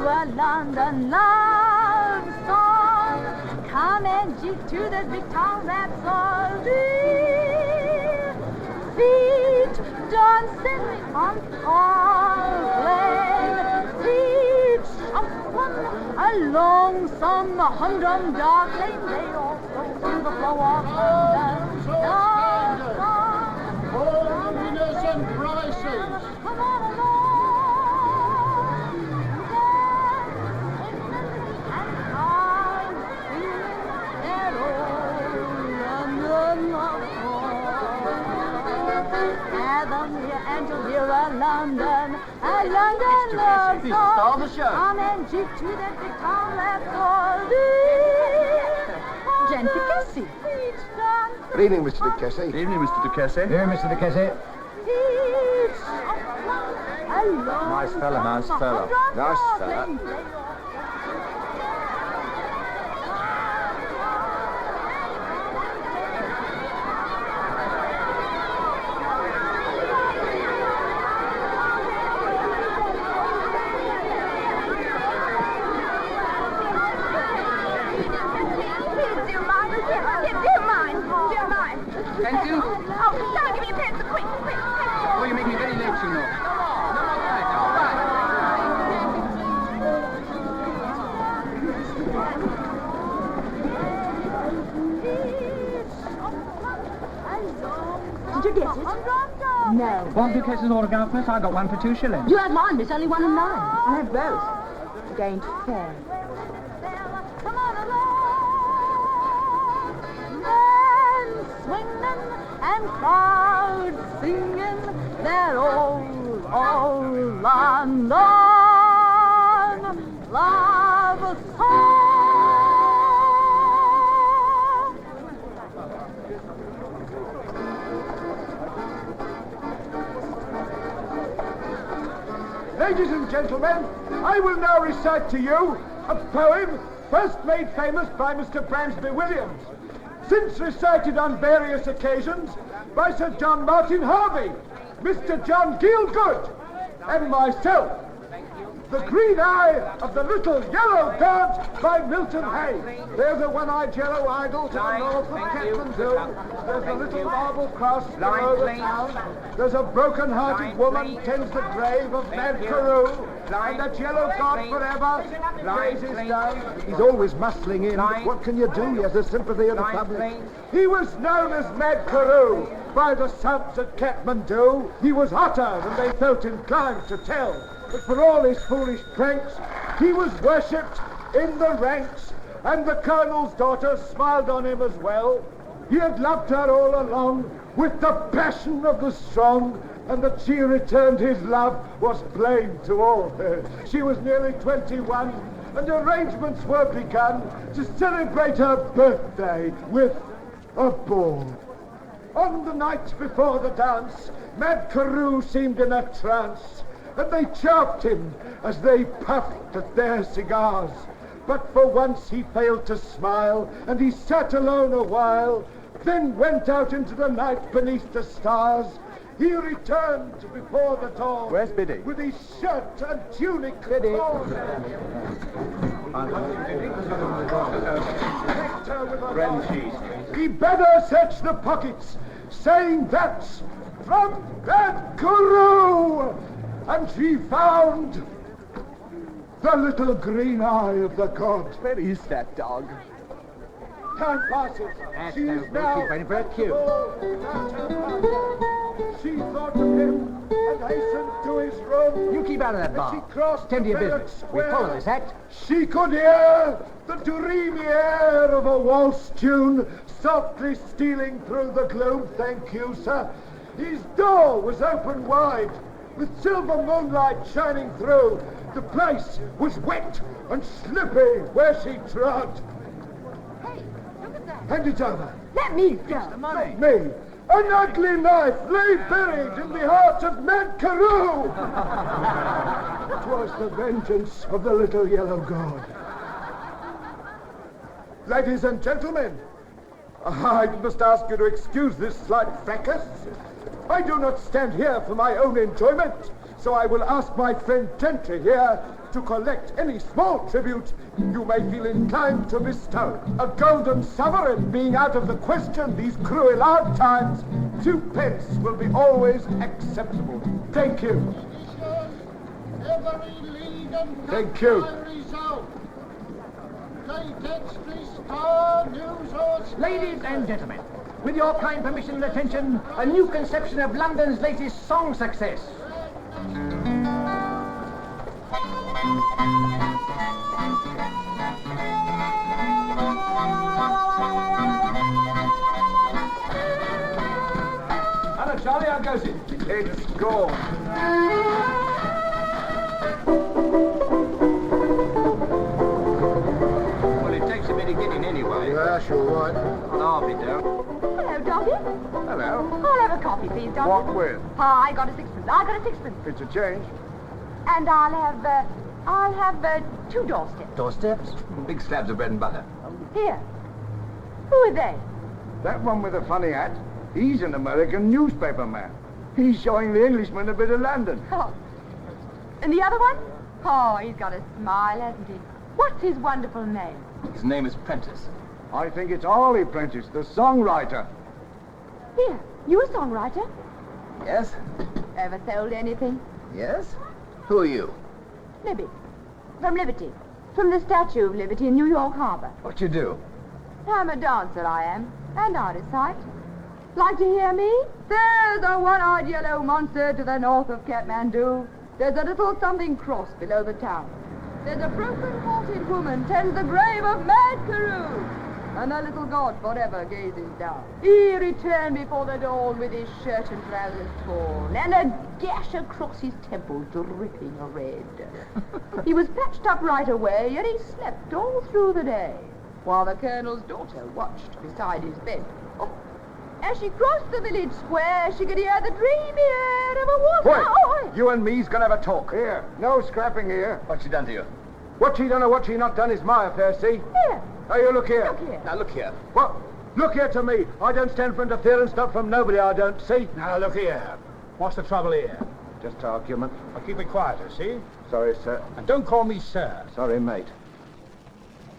a London love song. Come and jig to this big town rhapsody. Feet dancing on Parkland. Feet shuffling along some humdrum dark lane. They all go to the flow of London. Holiness and prices. Come on along. And I'm feeling that old London love song. Fathom here and you'll hear a London love song. Start the show. Come and jig to that big town rhapsody. Gently kissy. Good evening, Mr. Duchesne. Good evening, Mr. Duchesne. Here, Mr. Duchesne. Nice fella. Nice fella. Thank you. Oh, don't give me a pencil, quick. Oh, you make me very late, you know. No, all right. Did you get it? No. Want Duchesse's autograph, miss? I got one for 2 shillings. You have mine, miss, only 1 and 9. I have both. Gained fair. Come on along. Men swinging and crowds singing that old London love song. Ladies and gentlemen, I will now recite to you a poem first made famous by Mr. Bransby Williams, since recited on various occasions by Sir John Martin Harvey, Mr. John Gielgud, and myself. The Green Eye of the Little Yellow God by Milton Hay. There's a one-eyed yellow idol to the north of Kathmandu. There's a little marble cross below the town. There's a broken-hearted woman tends the grave of Ned Carew. And that yellow god forever gazes down. He's always muscling in, but what can you do? He has the sympathy of the public. He was known as Ned Carew by the subs at Kathmandu. He was hotter than they felt inclined to tell. But for all his foolish pranks, he was worshipped in the ranks, and the colonel's daughter smiled on him as well. He had loved her all along with the passion of the strong, and that she returned his love was plain to all. She was nearly 21, and arrangements were begun to celebrate her birthday with a ball. On the night before the dance, Ned Carew seemed in a trance, and they chaffed him as they puffed at their cigars. But for once he failed to smile, and he sat alone a while, then went out into the night beneath the stars. He returned before the dawn. Where's Biddy? With his shirt and tunic on. He bade her search the pockets, saying that's from that Carew. And she found the little green eye of the god. Where is that dog? Time passes. She is now... She's waiting for her cue. She thought of him and hastened to his room. You keep out of that bar. She crossed Tend to your Barrack business. Square. We follow this act. She could hear the dreamy air of a waltz tune softly stealing through the gloom. Thank you, sir. His door was open wide, with silver moonlight shining through. The place was wet and slippy where she trod. Hey, look at that. Hand it over. Let me go. Money. Me. An ugly knife lay buried in the heart of Ned Carew. It was the vengeance of the little yellow god. Ladies and gentlemen, I must ask you to excuse this slight fracas. I do not stand here for my own enjoyment, so I will ask my friend Gentry here to collect any small tribute you may feel inclined to bestow. A golden sovereign being out of the question these cruel hard times, 2p will be always acceptable. Thank you. Thank you. Ladies and gentlemen, with your kind permission and attention, a new conception of London's latest song success. Hello, Charlie, how goes it? It's gone. Well, it takes a bit of getting anyway. Yeah, sure, right. I'll be down. Hello, Doggy. Hello. I'll have a coffee, please, Doggy. What with? I got a sixpence. I got a sixpence. It's a change. And I'll have 2 doorsteps. Doorsteps? Big slabs of bread and butter. Here. Who are they? That one with the funny hat, he's an American newspaper man. He's showing the Englishman a bit of London. Oh. And the other one? Oh, he's got a smile, hasn't he? What's his wonderful name? His name is Prentice. I think it's Ollie Prentice, the songwriter. Here. You a songwriter? Yes? Ever sold anything? Yes? Who are you? Libby. From Liberty. From the Statue of Liberty in New York Harbor. What you do? I'm a dancer, I am. And I recite. Like to hear me? There's a one-eyed yellow monster to the north of Kathmandu. There's a little something cross below the town. There's a broken-hearted woman tends the grave of Mad Carew. And the little god forever gazes down. He returned before the dawn with his shirt and trousers torn, and a gash across his temple dripping red. He was patched up right away, and he slept all through the day, while the colonel's daughter watched beside his bed. Oh, as she crossed the village square, she could hear the dreamy air of a woman. Wait, you and me's gonna have a talk. Here, no scrapping here. What's she done to you? What she done or what she not done is my affair, see? Here, Now you look here. look here. Now, look here. What? Look here to me. I don't stand for interference, not from nobody, I don't, see? Now, look here. What's the trouble here? Just argument. I'll keep it quieter, see? Sorry, sir. And don't call me sir. Sorry, mate.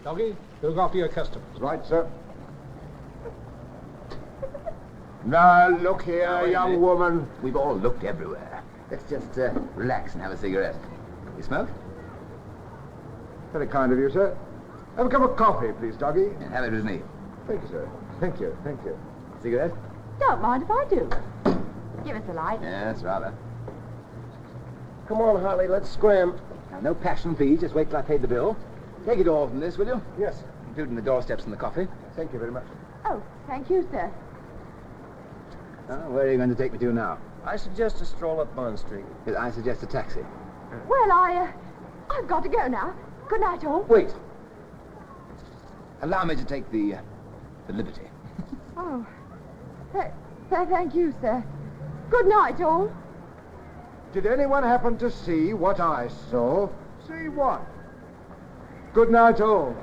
Doggy, you look after your customers. Right, sir. Now, look here, Now, wait a young minute. woman. We've all looked everywhere. Let's just relax and have a cigarette. You smoke? Very kind of you, sir. Have a cup of coffee, please, Doggy. And have it with me. Thank you, sir. Thank you, thank you. Cigarette? Don't mind if I do. Give us a light. Yes, rather. Come on, Harley, let's scram. Now, no passion, please. Just wait till I paid the bill. Take it all from this, will you? Yes, Including the doorsteps and the coffee. thank you very much. Oh, thank you, sir. Where are you going to take me to now? I suggest a stroll up Bond Street. I suggest a taxi. Well, I've got to go now. Good night, all. Wait. Allow me to take the liberty. Oh, thank you, sir. Good night, all. Did anyone happen to see what I saw? See what? Good night, all.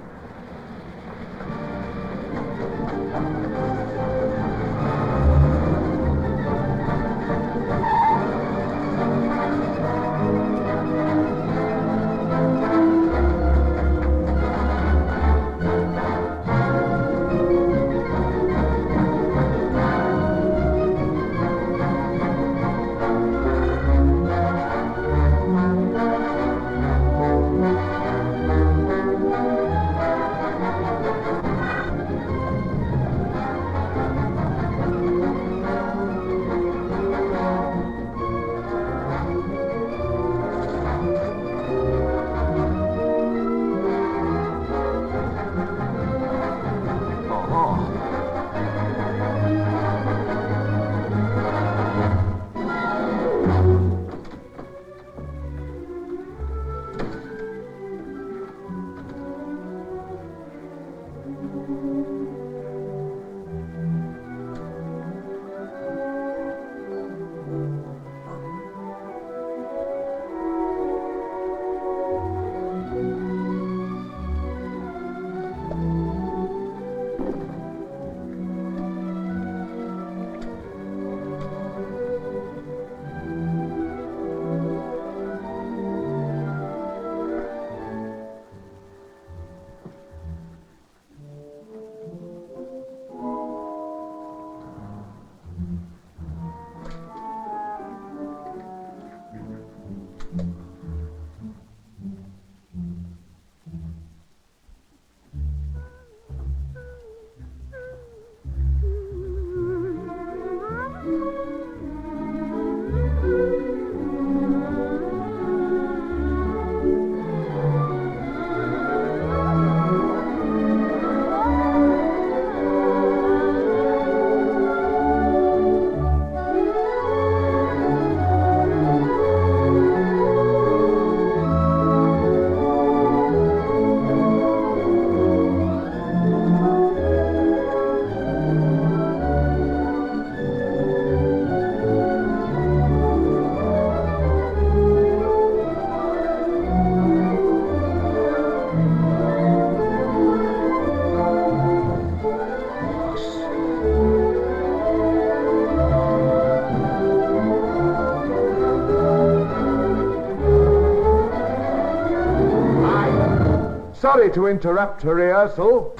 Sorry to interrupt a rehearsal,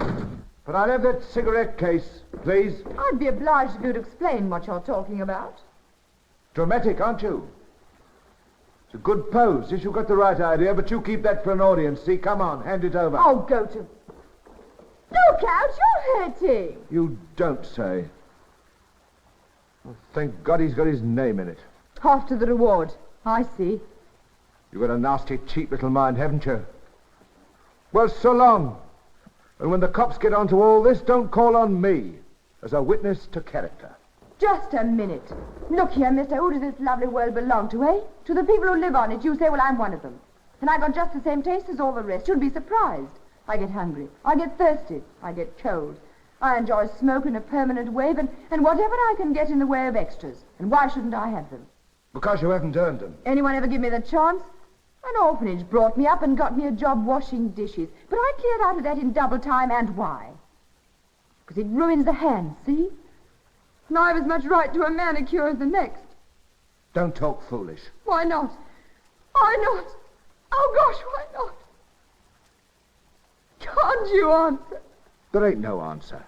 but I'll have that cigarette case, please. I'd be obliged if you'd explain what you're talking about. Dramatic, aren't you? It's a good pose. Yes, you've got the right idea, but you keep that for an audience, see? Come on, hand it over. Oh, go to... Look out, you're hurting. You don't say. Well, thank God he's got his name in it. After the reward. I see. You've got a nasty, cheap little mind, haven't you? Well, so long. And when the cops get onto all this, don't call on me as a witness to character. Just a minute. Look here, mister, who does this lovely world belong to, eh? To the people who live on it. You say, well, I'm one of them. And I got just the same taste as all the rest. You'd be surprised. I get hungry. I get thirsty. I get cold. I enjoy smoke in a permanent wave and whatever I can get in the way of extras. And why shouldn't I have them? Because you haven't earned them. Anyone ever give me the chance? An orphanage brought me up and got me a job washing dishes. But I cleared out of that in double time, and why? Because it ruins the hands, see? And I've as much right to a manicure as the next. Don't talk foolish. Why not? Why not? Oh, gosh, why not? Can't you answer? There ain't no answer.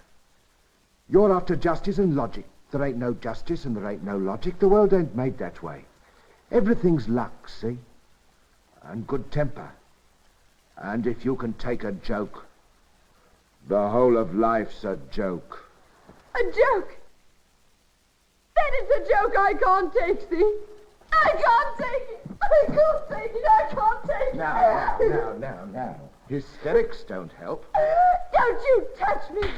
You're after justice and logic. There ain't no justice and there ain't no logic. The world ain't made that way. Everything's luck, see? And good temper. And if you can take a joke, the whole of life's a joke. A joke? Then it's a joke I can't take, see? I can't take it. I can't take it. I can't take it. Now. Hysterics don't help. Don't you touch me.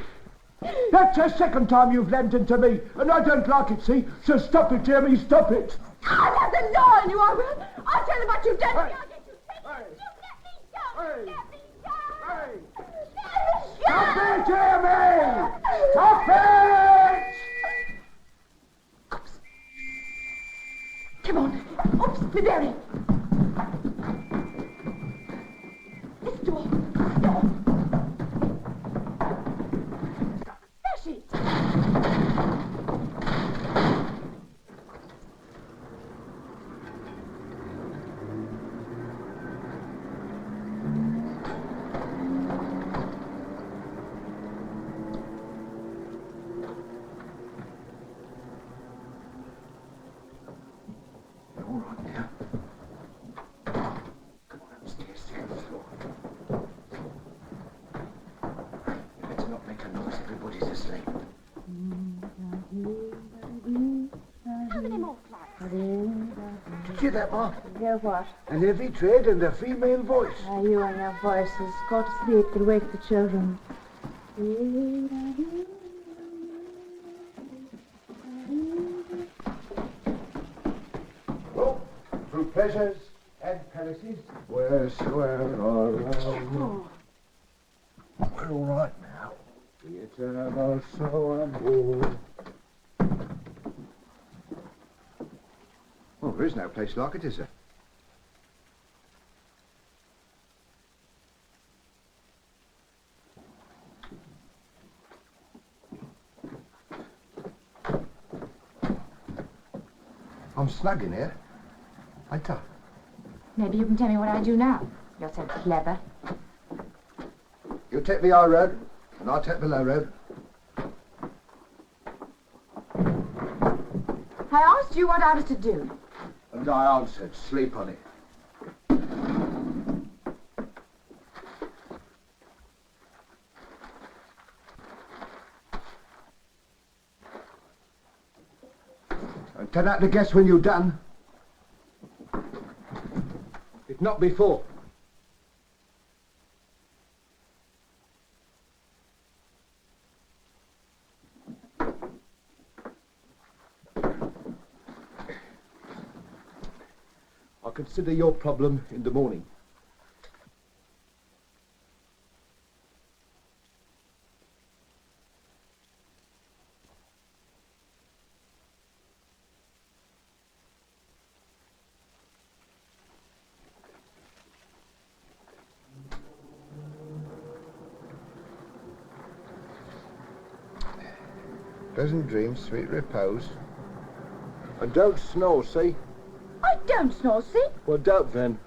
That's the second time you've lent into me, and I don't like it, see? So stop it, Jeremy, stop it. I'll have the law on you, I will. I'll tell them what you've done. Hey. I'll get you taken. You let me go. Hey. Let me go. Hey. Let me go. Stop it, Jeremy! Stop it! Oops. Come on. Oops, Vivien. This door. There she is. All right now. Come on upstairs, second floor. You better not make a noise, everybody's asleep. How many more flights? Did you hear that, Ma? Hear what? An heavy tread and a female voice. You and your voices. Go to sleep, could wake the children. Well, through pleasures and palaces, we're all right now. It's ever so aboard. Well, there is no place like it, is there? I'm snug in here, ain't I? Maybe you can tell me what I do now. You're so clever. You take the high road, and I'll take the low road. I asked you what I was to do. And I answered, sleep on it. And turn out to guess when you're done. If not before. I'll consider your problem in the morning. Pleasant dreams, sweet repose. And don't snore, see? I don't snore, see? Well, don't then.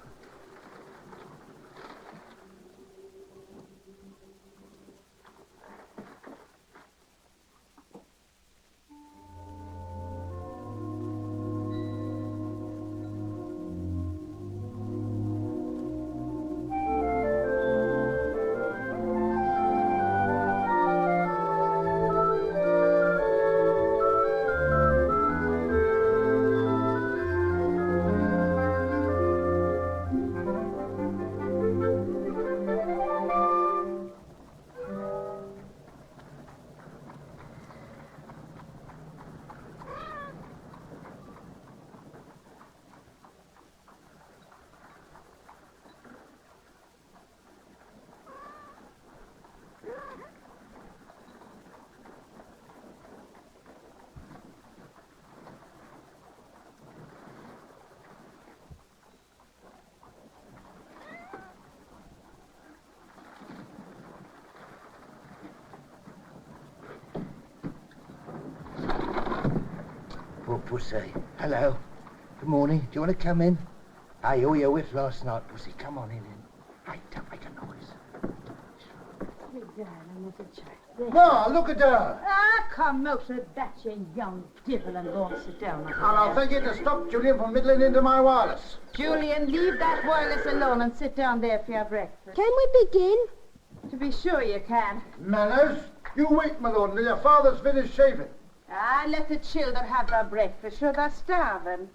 Pussy. Hello. Good morning. Do you want to come in? Hey, all your whips last night, Pussy. Come on in. Hey, don't make a noise. Ma, look at her. Ah, come out of that, you young devil, and go and sit down. And I'll thank you to stop Julian from middling into my wireless. Julian, leave that wireless alone and sit down there for your breakfast. Can we begin? To be sure you can. Manners? You wait, my lord, until your father's finished shaving. Ah, let the children have their breakfast. Sure, they're starving.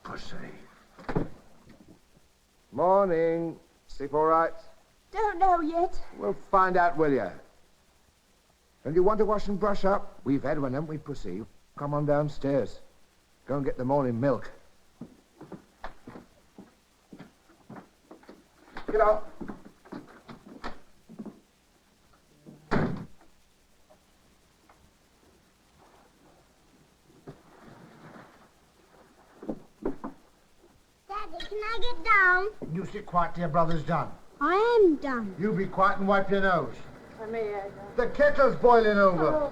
Pussy. Morning. Sleep all right? Don't know yet. We'll find out, will you? And you want to wash and brush up? We've had one, haven't we, Pussy? Come on downstairs. Go and get the morning milk. Get up. Daddy, can I get down? You sit quiet till your brother's done. I am done. You be quiet and wipe your nose. For me, The kettle's boiling over.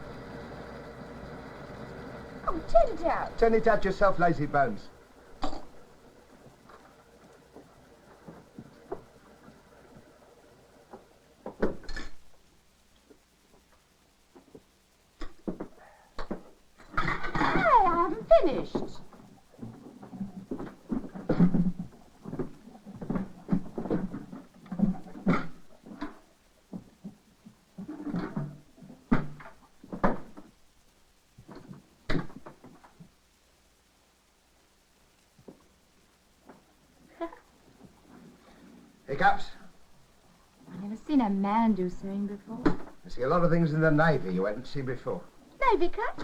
Oh, turn it out. Turn it out yourself, lazy bones. Hey, I haven't finished. Hiccups? I've never seen a man do swimming before. I see a lot of things in the Navy you haven't seen before. Navy cut?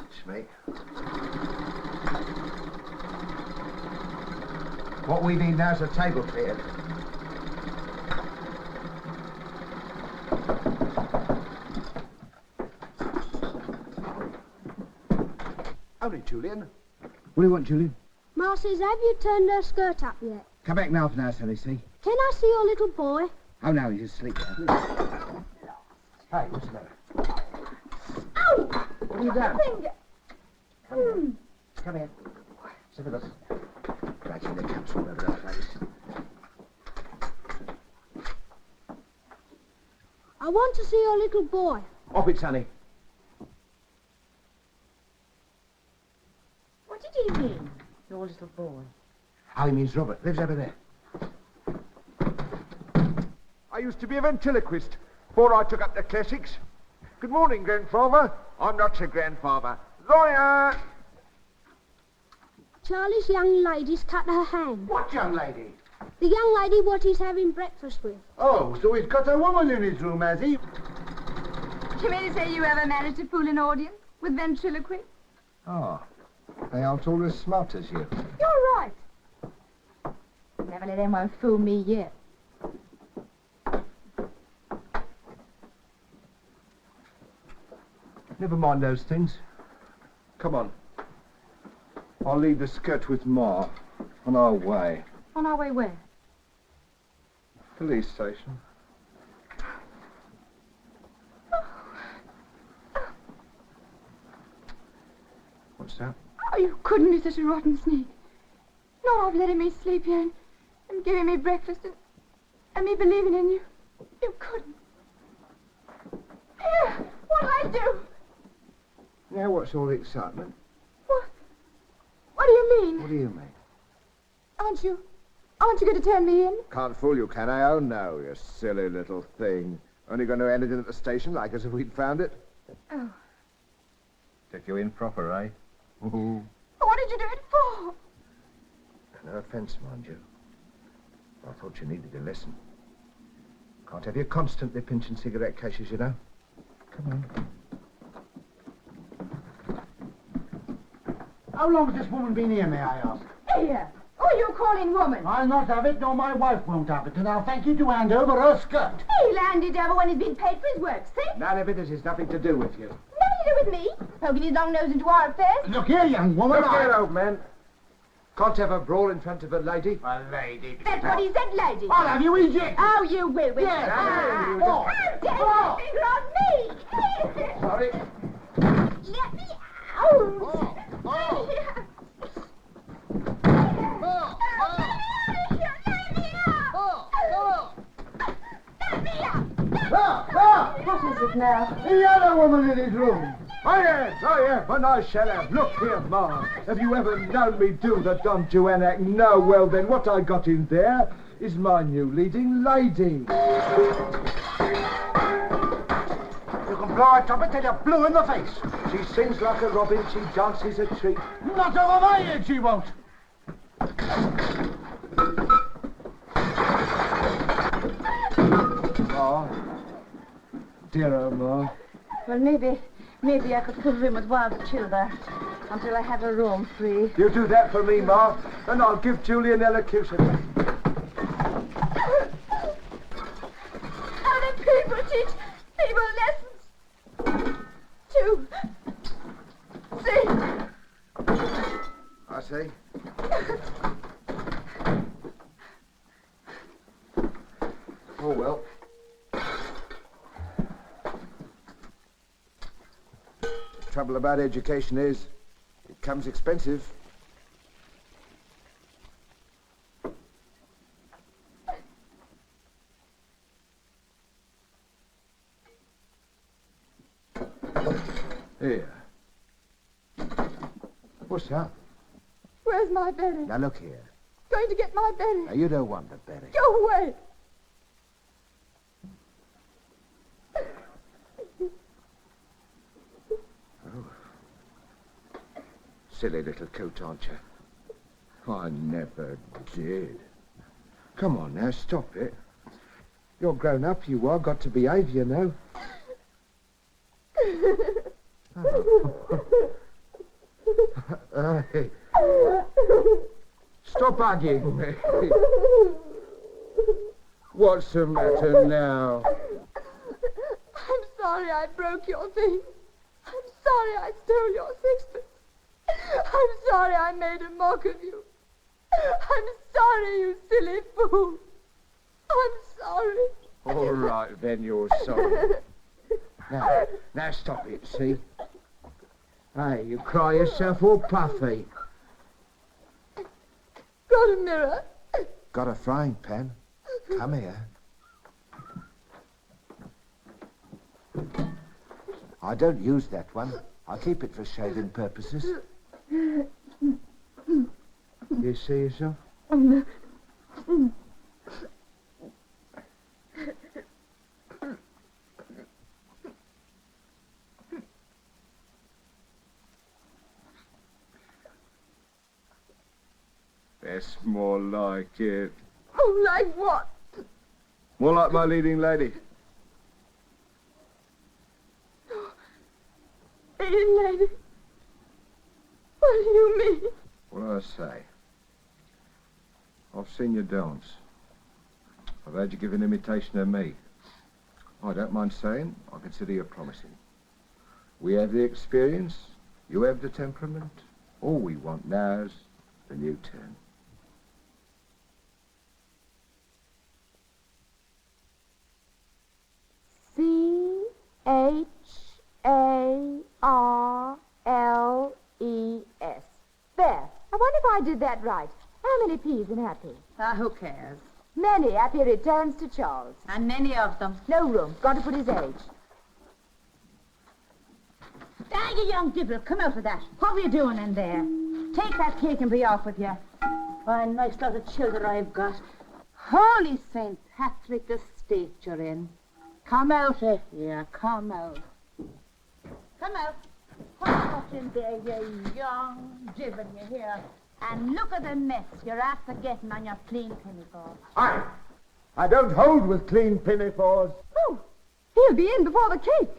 It's me. What we need now is a table cleared. Howdy, Julian. What do you want, Julian? Ma says, have you turned her skirt up yet? Come back now for now, Sally, see? Can I see your little boy? Oh, no, he's asleep. Hey, what's the matter? Ow! What are you doing? Finger. Come here. Sit with us. Scratching the caps all over her face. I want to see your little boy. Off it, Sonny. What did he mean, your little boy? Oh, he means Robert. Lives over there. I used to be a ventriloquist before I took up the classics. Good morning, grandfather. I'm not your grandfather. Lawyer! Charlie's young lady's cut her hand. What young lady? The young lady what he's having breakfast with. Oh, so he's got a woman in his room, has he? Do you mean to say you ever managed to fool an audience with ventriloquy? Oh, they aren't all as smart as you. You're right. Never let anyone fool me yet. Never mind those things. Come on. I'll leave the skirt with Ma. On our way. On our way where? Police station. What's that? Oh, you couldn't be such a rotten sneak. Not of letting me sleep here and giving me breakfast and me believing in you. You couldn't. Here, what'll I do? Now what's all the excitement? What do you mean? What do you mean? Aren't you going to turn me in? Can't fool you, can I? Oh, no, you silly little thing. Only going to end it in at the station like as if we'd found it. Oh. Took you in proper, eh? What did you do it for? No offence, mind you. I thought you needed a lesson. Can't have you constantly pinching cigarette cases, you know. Come on. How long has this woman been here, may I ask? Here. Oh, you calling woman? I'll not have it, nor my wife won't have it, and I'll thank you to hand over her skirt. He'll hand it over when he's been paid for his work, see? None of it has nothing to do with you. Nothing to do with me. Poking his long nose into our affairs. Look here, young woman. Look here, old man. Can't have a brawl in front of a lady. A lady. That's what he said, lady. I'll have you ejected. Oh, you will, will Yes, you? I will. How dare you finger on me? Sorry. Let me out. Oh. What is it now? The other woman in his room. Oh, yes, and I shall have. Look here, Ma. Have you ever known me do the Don Juan act? No, well then, what I got in there is my new leading lady. You can blow a trumpet till you're blue in the face. She sings like a robin, she dances a treat. Not over my head, she won't. Ma. Dear old Ma. Well, maybe I could put her in with one of the children until I have a room free. You do that for me, Ma, and I'll give Julie an elocution. Other people teach people lessons. 2, 3. I see. Oh, well. The trouble about education is, it comes expensive. Here. What's that? Where's my Betty? Now look here. Going to get my Betty. Now you don't want the Betty. Go away. Silly little coat, aren't you? I never did. Come on now, stop it. You're grown up, you are. Got to behave, you know. Hey. Stop hugging me. What's the matter now? I'm sorry I broke your thing. I'm sorry I stole your sixpence. I'm sorry I made a mock of you. I'm sorry, you silly fool. I'm sorry. All right, then, you're sorry. Now stop it, see? Hey, you cry yourself all puffy. Got a mirror? Got a frying pan? Come here. I don't use that one. I keep it for shaving purposes. You see yourself? That's more like it. Oh, like what? More like my leading lady. Leading lady? What do you mean? What do I say? I've seen your dance. I've heard you give an imitation of me. I don't mind saying, I consider you promising. We have the experience, you have the temperament. All we want now is the new turn. C-H-A-R-L-E-S. There. I wonder if I did that right. How many P's in happy? Who cares? Many. Happy returns to Charles. And many of them. No room. Got to put his age. Ah, you young dibble, come out of that. What were you doing in there? Take that cake and be off with you. What a nice lot of children I've got. Holy St. Patrick, the state you're in. Come out of here, come out. Come out. What's in there, you young divil, you hear? And look at the mess you're after getting on your clean pinafore. I don't hold with clean pinafores. Oh, he'll be in before the cake.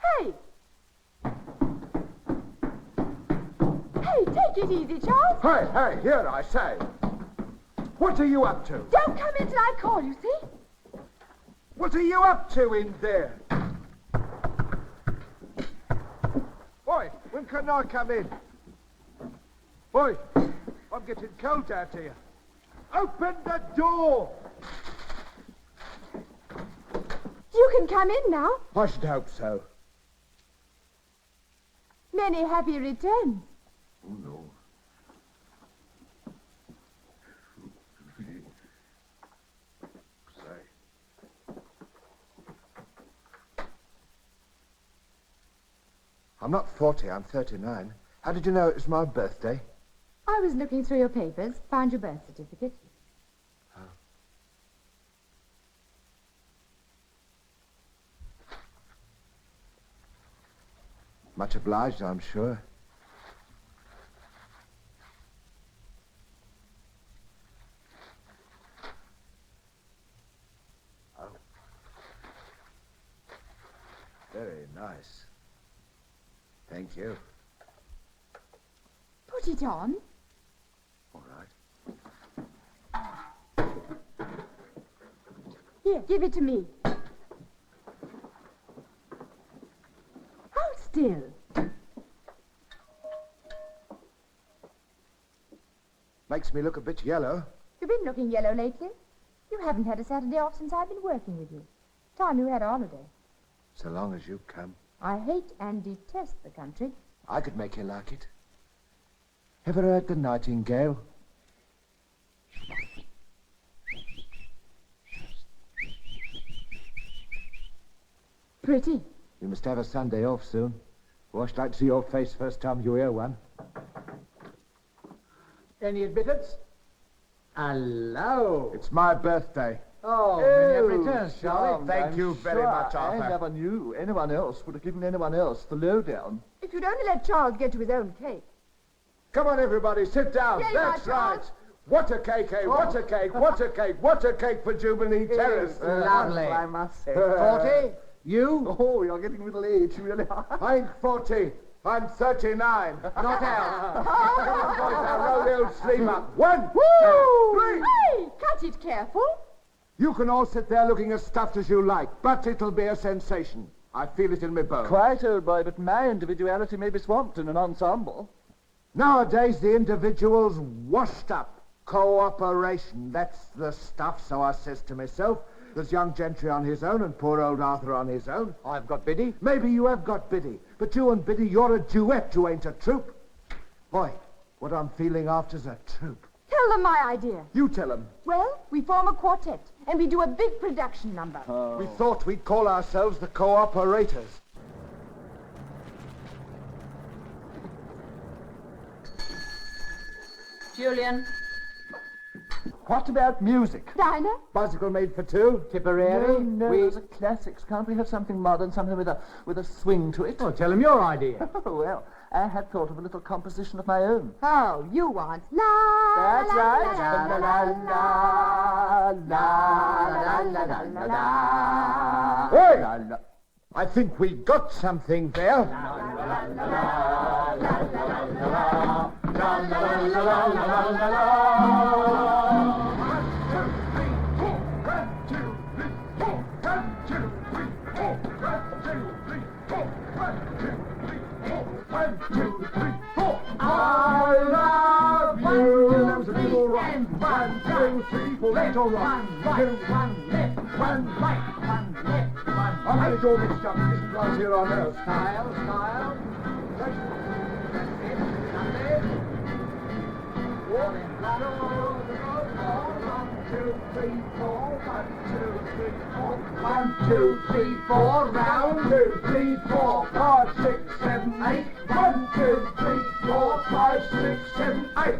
Hey! Hey, take it easy, Charles. Hey, here, I say. What are you up to? Don't come in till I call you, see? What are you up to in there? Boy, when can I come in? Boy, I'm getting cold out here. Open the door! You can come in now. I should hope so. Many happy returns. Oh, no. Say. I'm not 40, I'm 39. How did you know it was my birthday? I was looking through your papers, found your birth certificate. Much obliged, I'm sure. Oh. Very nice. Thank you. Put it on. All right. Here, give it to me. Hold still. Makes me look a bit yellow. You've been looking yellow lately. You haven't had a Saturday off since I've been working with you. Time you had a holiday. So long as you come. I hate and detest the country. I could make you like it. Ever heard the nightingale? Pretty. You must have a Sunday off soon. Or I should like to see your face first time you hear one. Any admittance? Hello. It's my birthday. Oh, many happy returns, Charlie. Thank you very much, I Arthur. never knew anyone else would have given anyone else the lowdown. If you'd only let Charles get to his own cake. Come on, everybody, sit down. Yay, That's my right. Charles. What a cake, eh? What a cake, what a cake, what a cake for Jubilee Terrace. Lovely. I must say. 40? You? Oh, you're getting middle age, you really are. I ain't 40. I'm 39. Not out. Come on, boys, now roll the old sleeve up. 1, 2, 3. Hey, cut it careful. You can all sit there looking as stuffed as you like, but it'll be a sensation. I feel it in my bones. Quite, old boy, but my individuality may be swamped in an ensemble. Nowadays, the individual's washed up. Cooperation, that's the stuff, so I says to myself. There's young Gentry on his own and poor old Arthur on his own. I've got Biddy. Maybe you have got Biddy, but you and Biddy, you're a duet, you ain't a troupe. Boy, what I'm feeling after's a troupe. Tell them my idea. You tell 'em. Well, we form a quartet, and we do a big production number. We thought we'd call ourselves the Cooperators. Julian. What about music? Dinah? Bicycle made for two. Tipperary. No, those are classics. Can't we have something modern, something with a swing to it? Oh, tell him your idea. Oh, well, I had thought of a little composition of my own. Oh, you want la That's la, right. la, la, La, la, la, la, la, la, la. Hey! la, la. I think we got something there. I love you. There's a little rock. 1, 2, 3, 4. Little rock. 1 left, 1 right, 1 left, 1 I'll manage all this stuff. This right here on earth. Style, style. That's it. Lovely. Walk. 1, 2, 3, 4. 1, 2, 3, 4. Round. 2, 3, 4, 5, 6, 7, 8. 1, 2, 3, 4, 5, 6, 7, 8.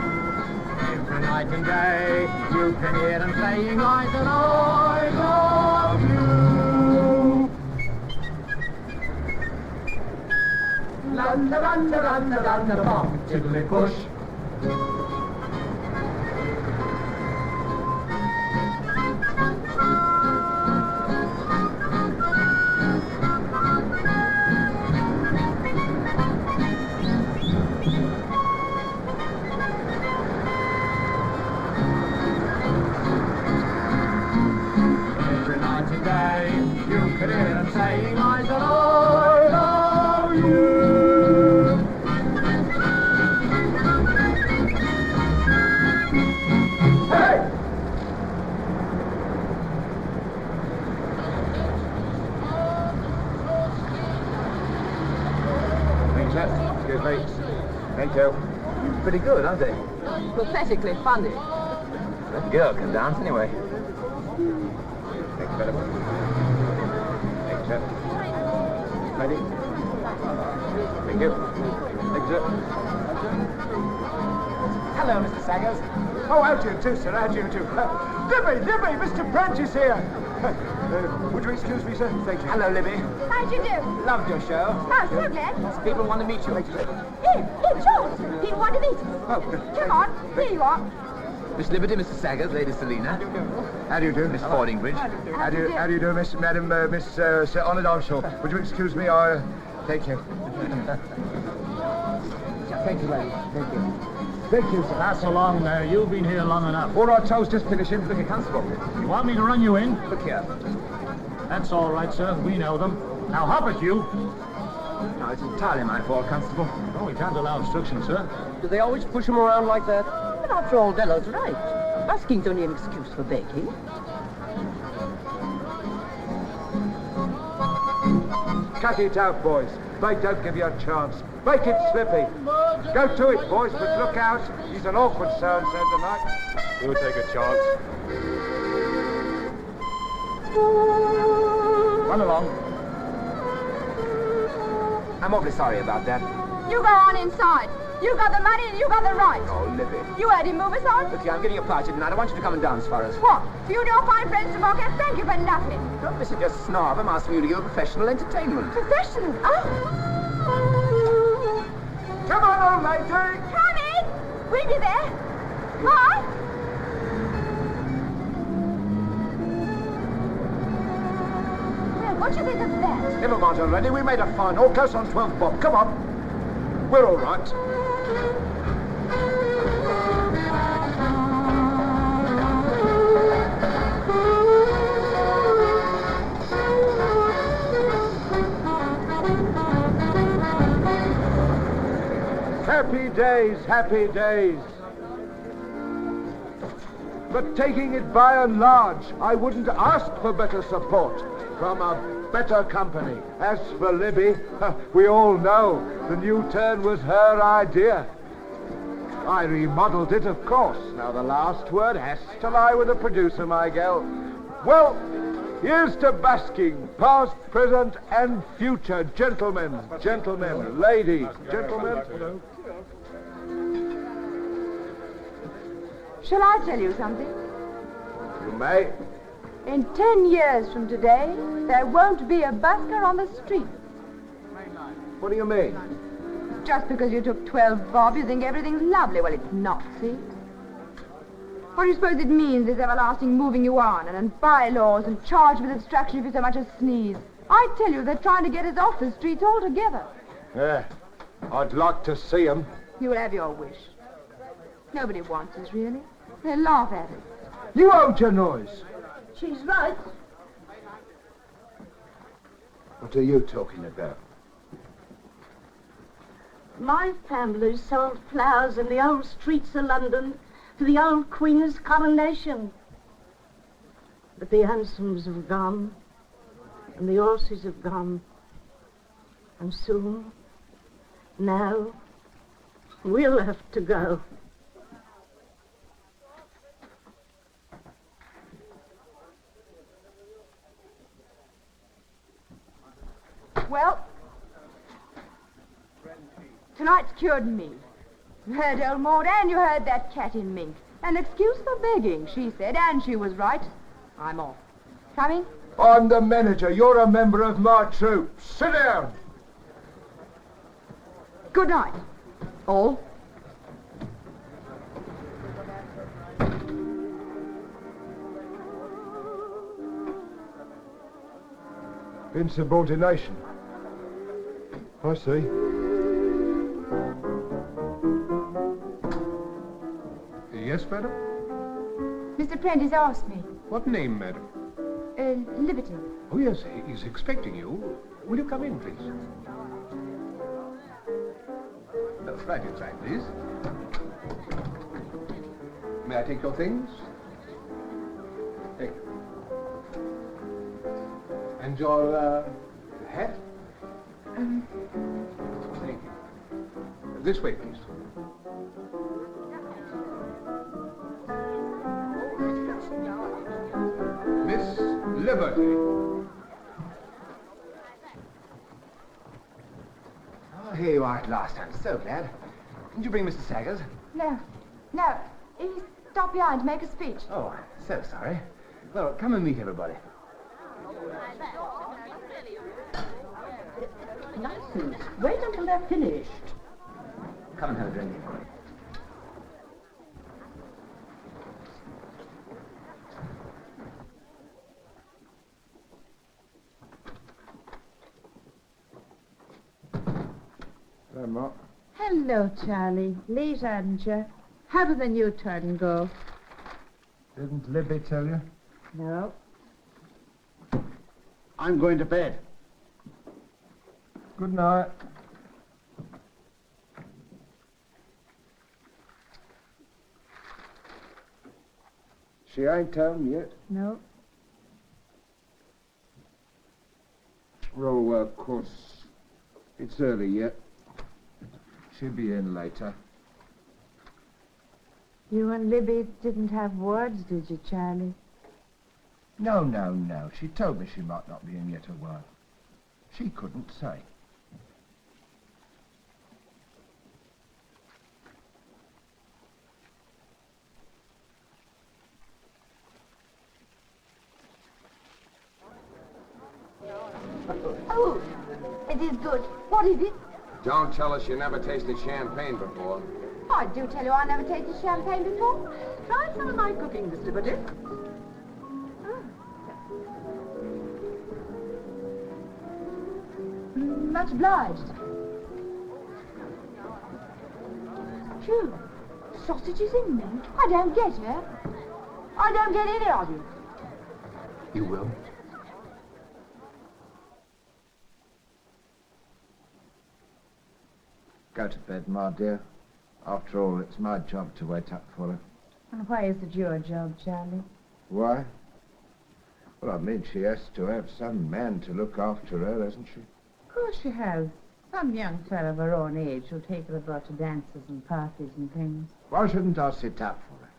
night and day. You can hear them saying lies and I love you. Lun-da-lun-da-lun-da-lun-da-bum, tiddly push. Every night and day, you can hear them saying lies and I love you. Hey! Thanks, sir. Excuse me. Thank you. Pretty good, aren't they? Pathetically funny. That girl can dance anyway. Thanks, madam. Thanks, sir. Lady. Thank you. Thanks, sir. Hello, Mr. Saggers. Oh, how do you do, sir? How do you do? Libby, Mr. Brent is here. Would you excuse me, sir? Thank you. Hello, Libby. How'd you do? Loved your show. Oh, so glad. People want to meet you. Here, George. People want to meet us. Oh, Come on, here you are. Miss Liberty, Mr. Saggers, Lady Selina. How do you do? Miss Fordingbridge. How do you do, Miss Sir Honoured Armstrong? Would you excuse me? I thank you. Thank you, lady. Thank you. Thank you, sir. Pass along there. You've been here long enough. All right, I was just finishing. Look at Constable. You want me to run you in? Look here. That's all right, sir. We know them. Now hop it, you. No, it's entirely my fault, Constable. Oh, we can't allow obstruction, sir. Do they always push him around like that? But after all, Dello's right. Asking's only an excuse for begging. Cut it out, boys. They don't give you a chance. Make it slippy. Go to it, boys, but look out. He's an awkward so-and-so tonight. We'll take a chance. Run along. I'm awfully sorry about that. You go on inside. You got the money and you got the right. Oh, Libby. You heard him move us on? Look here, I'm getting a party tonight. I want you to come and dance for us. What? You and your fine friends to market? Thank you for nothing. Don't listen to your snob. I'm asking you to give a professional entertainment. Professional? Oh. Come on, old lady. Come in. We'll be there. Hi. Well, what do you think of that? Never mind already. We made a fine haul close on 12 bob. Come on. We're all right. Happy days, happy days. But taking it by and large, I wouldn't ask for better support from a better company. As for Libby, we all know the new turn was her idea. I remodeled it, of course. Now the last word has to lie with the producer, my gal. Well, here's to basking, past, present, and future. Gentlemen, ladies, gentlemen. Shall I tell you something? You may. In 10 years from today, there won't be a busker on the street. What do you mean? Just because you took 12 bob, you think everything's lovely. Well, it's not, see? What do you suppose it means, this everlasting moving you on, and bylaws, and charge with obstruction if you so much as sneeze? I tell you, they're trying to get us off the streets altogether. Yeah, I'd like to see 'em. You'll have your wish. Nobody wants us, really. They laugh at us. You hold your noise. She's right. What are you talking about? My family sold flowers in the old streets of London for the old Queen's coronation. But the hansoms have gone, and the horses have gone. And soon, now, we'll have to go. Well, tonight's cured me. You heard old Maud, and you heard that cat in mink. An excuse for begging, she said, and she was right. I'm off. Coming? I'm the manager. You're a member of my troop. Sit down. Good night, all. Insubordination. I see. Yes, madam? Mr. Prentice asked me. What name, madam? Liberty. Oh, yes, he's expecting you. Will you come in, please? Right inside, please. May I take your things? Thank you. And your hat? Thank you. This way, please. Miss Liberty. Oh, here you are at last. I'm so glad. Didn't you bring Mr. Saggers? No. He stopped behind to make a speech. Oh, I'm so sorry. Well, come and meet everybody. Nonsense. Wait until they're finished. Come and have a drink. Hello, Mark. Hello, Charlie. Late, hadn't you? How did the new turn go? Didn't Libby tell you? No. I'm going to bed. Good night. She ain't home yet. No. Well, of course, it's early yet. She'll be in later. You and Libby didn't have words, did you, Charlie? No. She told me she might not be in yet a while. She couldn't say. Oh, it is good. What is it? Don't tell us you never tasted champagne before. I do tell you I never tasted champagne before. Try some of my cooking, Miss Liberty. Much obliged. Phew. Sausages in mint? I don't get it. I don't get any of you. You will? Go to bed, my dear. After all, it's my job to wait up for her. And why is it your job, Charlie? Why? Well, I mean, she has to have some man to look after her, hasn't she? Of course she has. Some young fellow of her own age who'll take her about to dances and parties and things. Why shouldn't I sit up for her?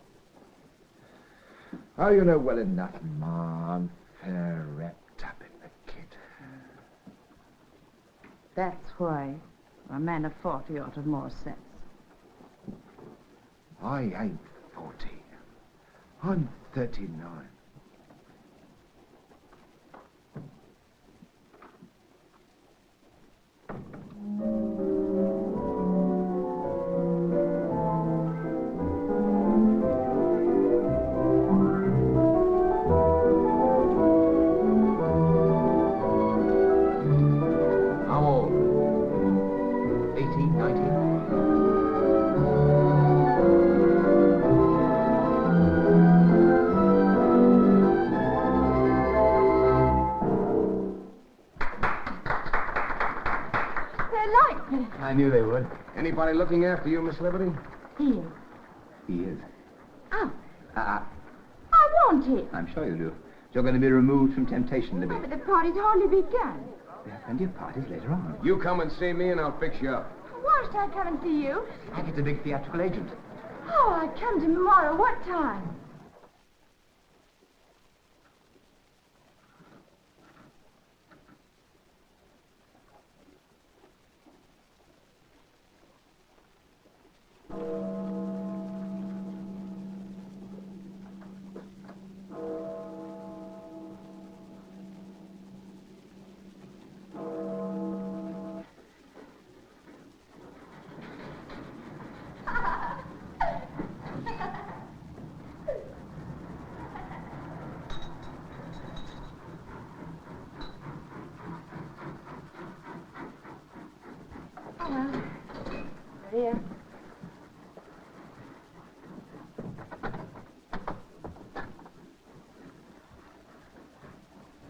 Oh, you know well enough, Ma, I'm fair wrapped up in the kid. That's why a man of 40 ought to have more sense. I ain't 40. I'm 39. How old? 18, 19? I knew they would. Anybody looking after you, Miss Liberty? He is. He is. Oh, I want it. I'm sure you do. You're going to be removed from temptation, Libby. Oh, but the party's hardly begun. There are plenty of parties later on. You come and see me and I'll fix you up. Why should I come and see you? I get a big theatrical agent. Oh, I come tomorrow. What time?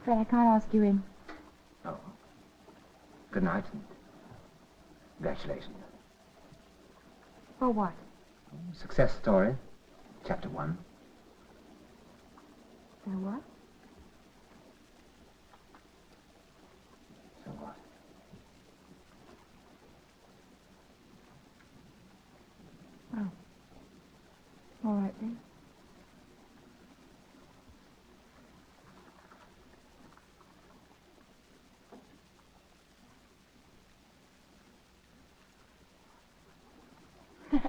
Fred, I can't ask you in. Oh. Good night. Congratulations. For what? Success story. Chapter 1. So what? So what? Oh. All right then. So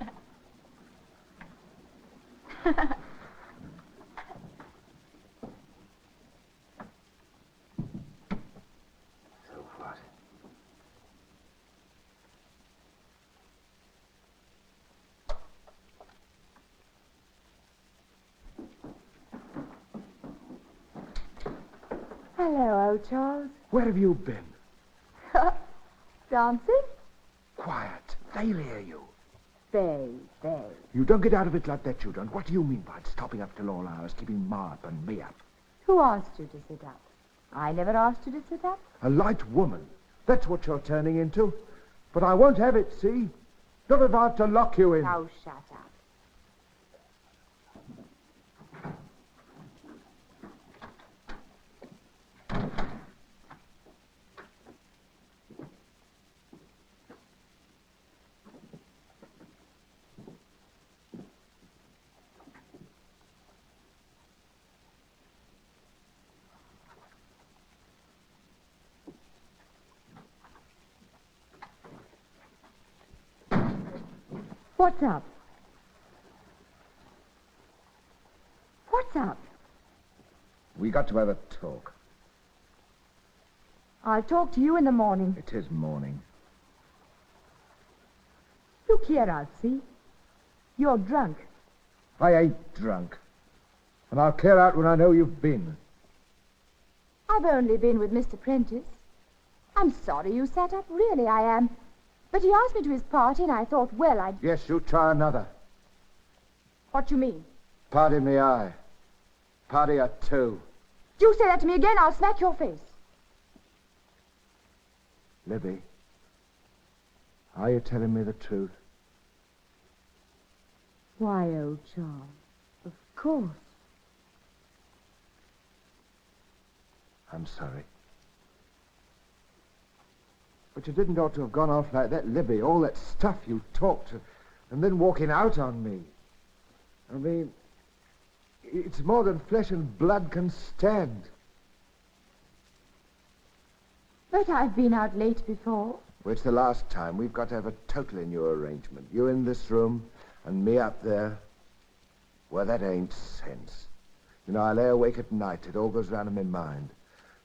what? Hello, old Charles. Where have you been? Dancing? Quiet. They'll hear you. They. You don't get out of it like that, you don't. What do you mean by stopping up till all hours, keeping Ma up and me up? Who asked you to sit up? I never asked you to sit up. A light woman. That's what you're turning into. But I won't have it, see? Not if I have to lock you in. Now shut up. What's up? What's up? We got to have a talk. I'll talk to you in the morning. It is morning. Look here, Alfie. You're drunk. I ain't drunk. And I'll clear out when I know you've been. I've only been with Mr. Prentice. I'm sorry you sat up, really I am. But he asked me to his party, and I thought, well, I'd... Yes, you try another. What you mean? Party me eye. Party at 2. If you say that to me again, I'll smack your face. Libby, are you telling me the truth? Why, old Charles, of course. I'm sorry. But you didn't ought to have gone off like that, Libby. All that stuff you talked, and then walking out on me. I mean, it's more than flesh and blood can stand. But I've been out late before. Well, it's the last time. We've got to have a totally new arrangement. You in this room, and me up there. Well, that ain't sense. You know, I lay awake at night. It all goes round in my mind.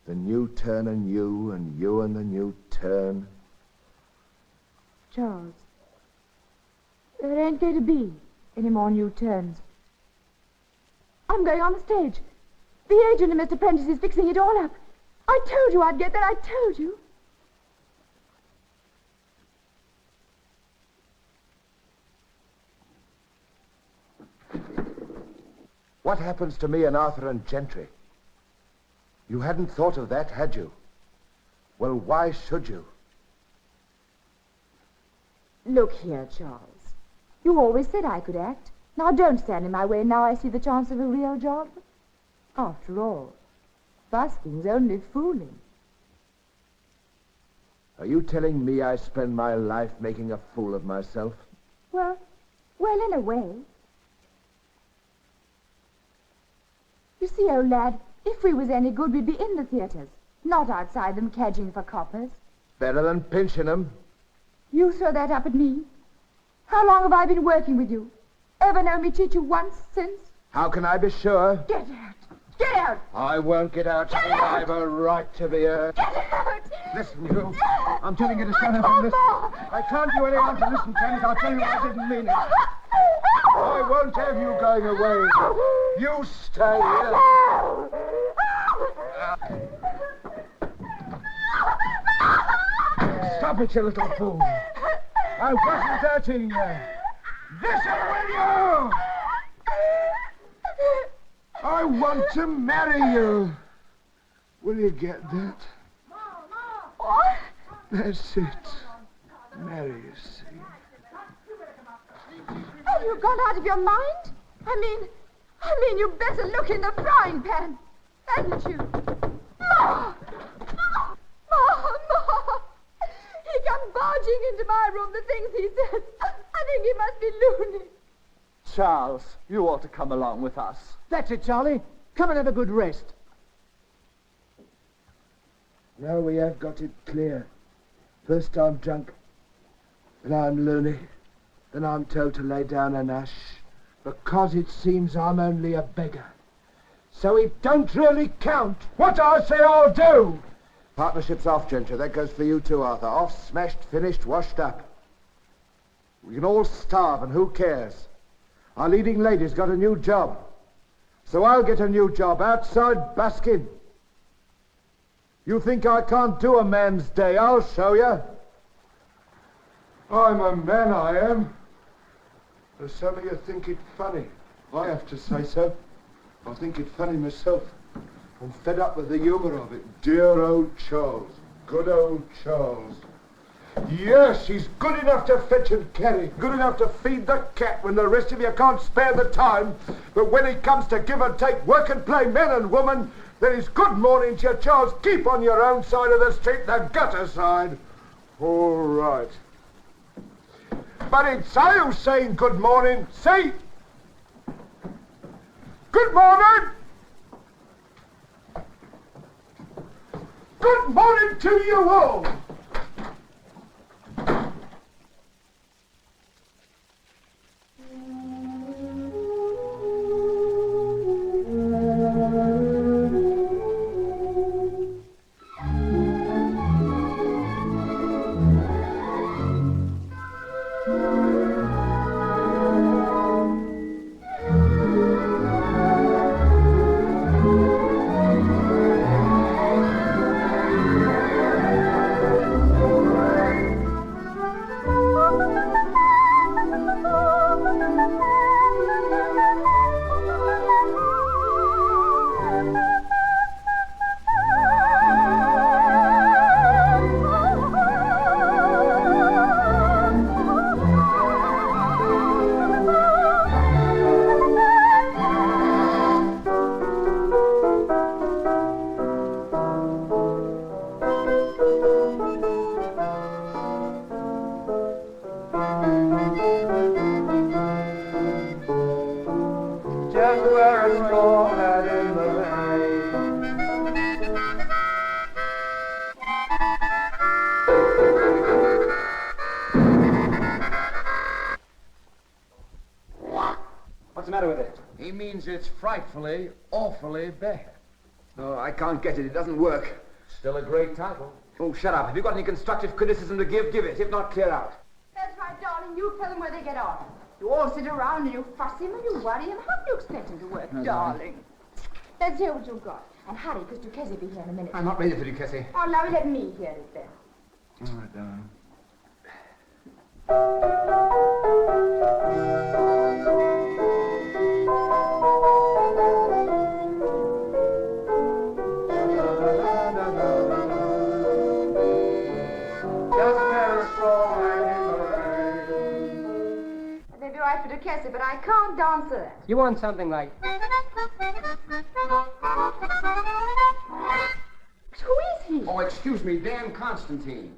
The new turn and you and the new turn. Charles, there ain't going to be any more new turns. I'm going on the stage. The agent and Mr. Prentice is fixing it all up. I told you I'd get there. I told you. What happens to me and Arthur and Gentry? You hadn't thought of that, had you? Well, why should you? Look here, Charles. You always said I could act. Now don't stand in my way now I see the chance of a real job. After all, busking's only fooling. Are you telling me I spend my life making a fool of myself? Well, in a way. You see, old lad, if we was any good, we'd be in the theatres, not outside them cadging for coppers. Better than pinching them. You throw that up at me? How long have I been working with you? Ever known me cheat you once since? How can I be sure? Get out! Get out! I won't get out. Get out! I've a right to be hurt. Get out! Listen, you. I'm telling you to shut up and listen. I can't do any harm to listen, Candice. I'll tell you I didn't mean it. I won't have you going away. You stay here. Stop it, you little fool. I wasn't hurting you. Listen, will you? I want to marry you. Will you get that? What? That's it. Mary, you see. Have you gone out of your mind? I mean, you better look in the frying pan, hadn't you? Ma! He come barging into my room, the things he said. I think he must be loony. Charles, you ought to come along with us. That's it, Charlie. Come and have a good rest. Now we have got it clear. First I'm drunk, then I'm loony, then I'm told to lay down an ash, because it seems I'm only a beggar. So it don't really count. What I say I'll do! Partnership's off, Gentry. That goes for you too, Arthur. Off, smashed, finished, washed up. We can all starve, and who cares? Our leading lady's got a new job. So I'll get a new job outside basking. You think I can't do a man's day? I'll show you. I'm a man, I am. Though some of you think it funny. I have to say so. I think it funny myself. I'm fed up with the humour of it. Dear old Charles. Good old Charles. Yes, he's good enough to fetch and carry. Good enough to feed the cat when the rest of you can't spare the time. But when it comes to give and take, work and play, men and women, then it's good morning to you, Charles. Keep on your own side of the street, the gutter side. All right. But it's I who's saying good morning. See? Good morning! Good morning to you all! What's the matter with it? He means it's frightfully, awfully bad. Oh, I can't get it. It doesn't work. Still a great title. Oh, shut up. Have you got any constructive criticism to give? Give it. If not, clear out. That's right, darling. You tell them where they get on. You all sit around and you fuss him and you worry him. How do you expect him to work, darling? Let's hear what you've got. And hurry, because Duchesse will be here in a minute. I'm not ready for Duchesse. Oh, now let me hear it then. All right, darling. It may be right for Duchesse, but I can't dance that. You want something like... Who is he? Oh, excuse me, Dan Constantine.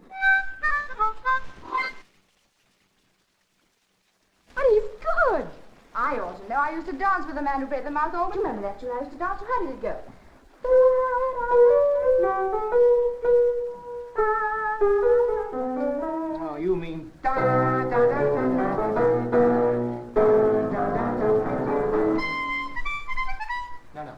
But he's good. I ought to know. I used to dance with the man who played the mouth organ. Remember that tune I used to dance? How did it go? Oh, you mean... Da, da, da, da, da. No, no.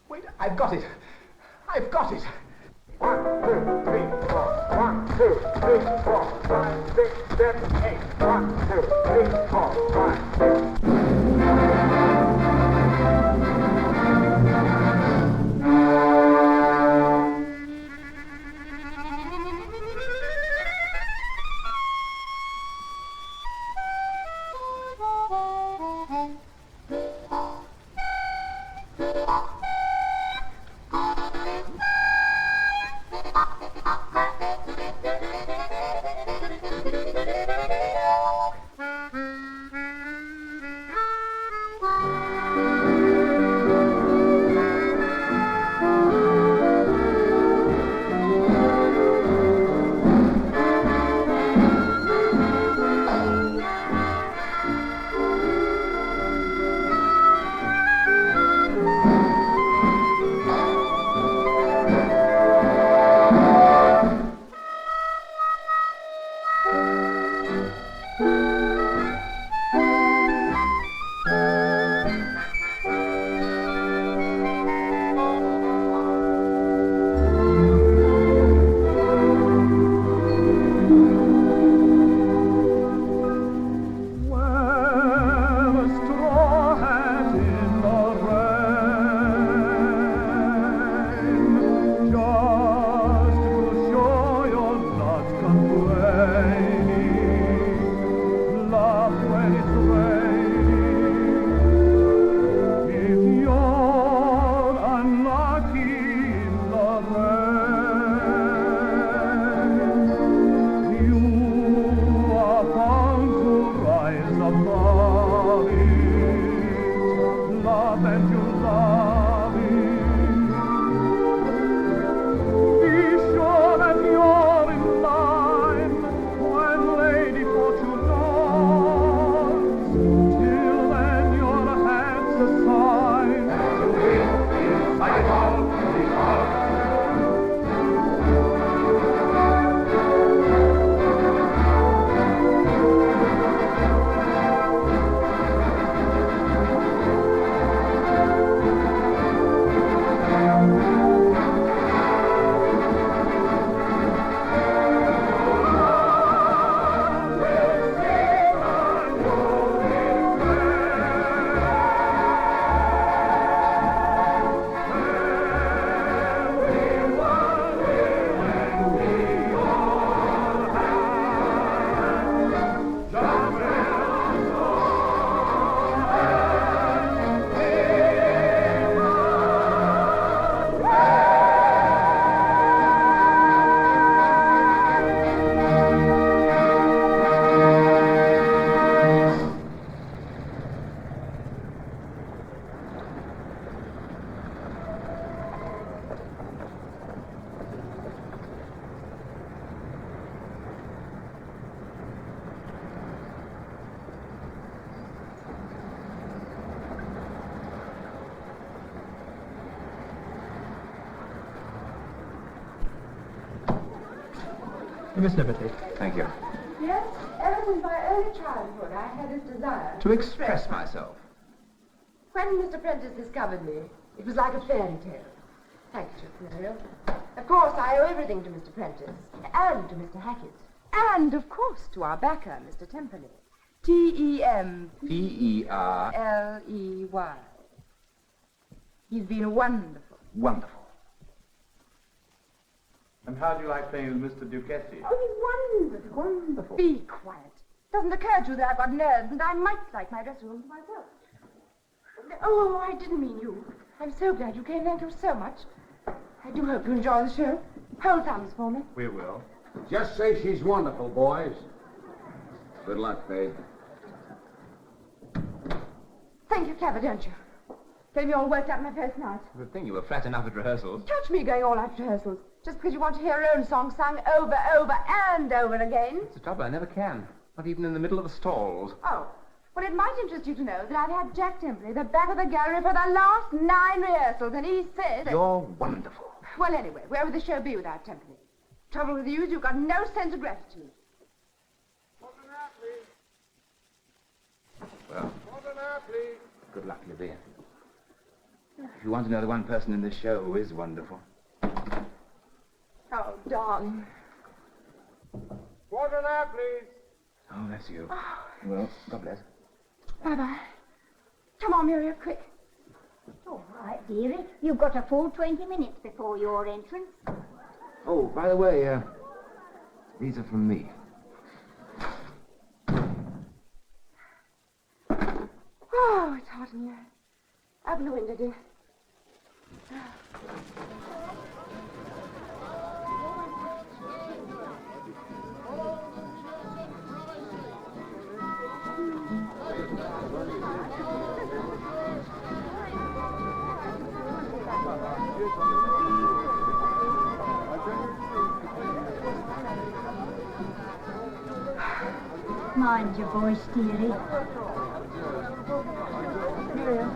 Wait, I've got it. I've got it. 1, 2, 3, 4. 1, 2, 3, 4, 5, 6, 7, 8. 1, 2, 3, 4, 5, 6. Miss Liberty. Thank you. Yes, ever since my early childhood, I had this desire To express myself. When Mr. Prentice discovered me, it was like a fairy tale. Thank you, Muriel. Of course, I owe everything to Mr. Prentice, and to Mr. Hackett, and, of course, to our backer, Mr. Temperley. T-E-R... L-E-Y. He's been wonderful. Wonderful. And how do you like playing with Mr. Duquesne? Oh, he's wonderful. Wonderful. Be quiet. Doesn't occur to you that I've got nerves, and I might like my dressing room to myself. Oh, I didn't mean you. I'm so glad you came. Thank you so much. I do hope you enjoy the show. Hold thumbs for me. We will. Just say she's wonderful, boys. Good luck, babe. Think you're clever, don't you? Getting me all worked up my first night. Good thing you were flat enough at rehearsals. Touch me going all out rehearsals. Just because you want to hear your own song sung over, and over again. It's the trouble, I never can. Not even in the middle of the stalls. Oh. Well, it might interest you to know that I've had Jack Templey, the back of the gallery, for the last 9 rehearsals, and he said... You're wonderful. Well, anyway, where would the show be without Templey? Trouble with you is you've got no sense of gratitude. Well, good luck, Vivien. If you want to know the one person in this show who is wonderful. Oh, darling. Water now, please. Oh, that's you. Oh. Well, God bless. Bye-bye. Come on, Muriel, quick. All right, dearie. You've got a full 20 minutes before your entrance. Oh, by the way, these are from me. Oh, it's hot in here. Open the window, dear. Mind your voice, dearie. Muriel,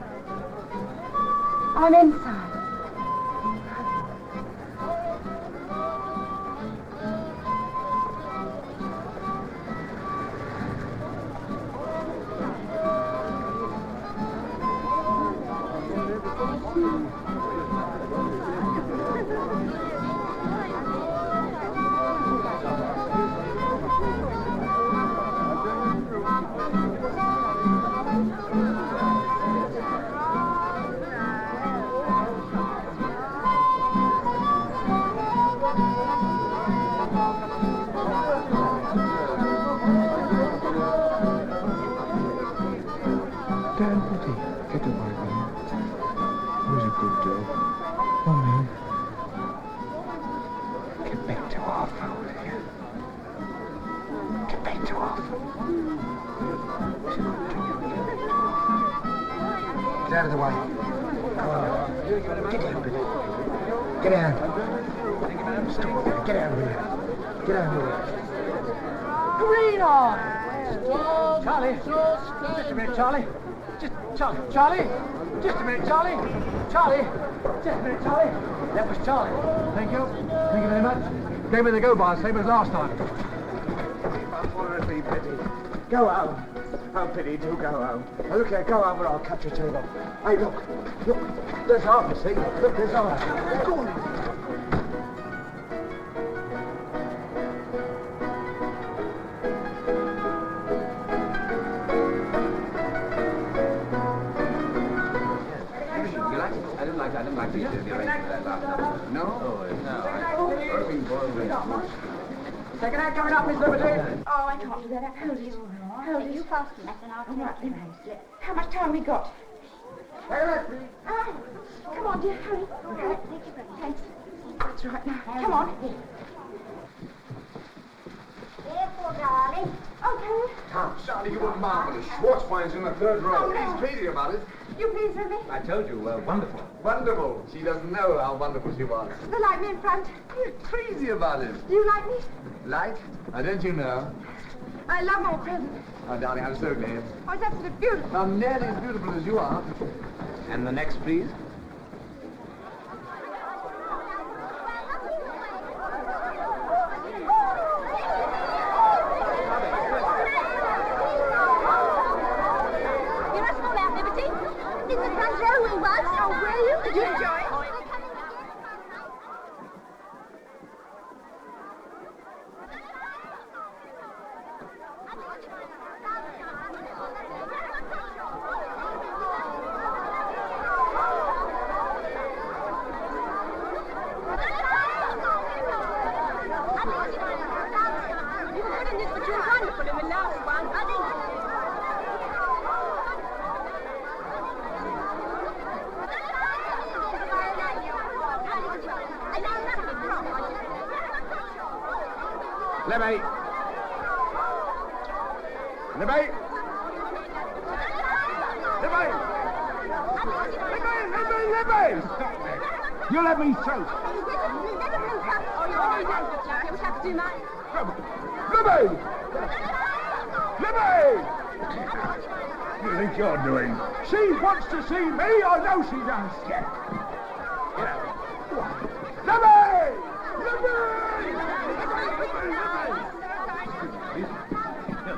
I'm inside. Get out of the way. Come on now. Get down, Billy. Get down. Stop. Get out of here. Get out of here. Green on! Charlie! Just a minute, Charlie. Charlie! Just a minute, Charlie! Charlie! Just a minute, Charlie! That was Charlie. Thank you. Thank you very much. Gave me the go-by, same as last time. Honestly, Betty. Go home. Oh, pity, do go home. Now, look here, go home or I'll cut your table. Hey, look. There's Arthur, see? Look, there's Arthur. Go on. I didn't like the arrangement of that last time. No? Second act coming up, Miss Liberty. Oh, I can't do that. Hold it. Hold it. You fasten that and I'll take it. How much time we got? Second act, please. Oh, come on, dear, hurry. Okay, take your breath. Thanks. That's right now. Come on. Careful, darling. Okay. Come, Charlie, you were marvelous. Schwartzwein's in the third row. Oh, no. He's crazy about it. You please, Ruby. I told you, wonderful. Wonderful. She doesn't know how wonderful she was. The light me in front. You're crazy about it. Do you like me? Light? Now, don't you know? I love my present. Oh, darling, I'm so glad. Oh, it's absolutely beautiful. Not nearly as beautiful as you are. And the next, please. Libby! Libby! Libby! Libby! You let me through! Libby! Libby! What do you think you're doing? She wants to see me, I know she does. Get out. Libby!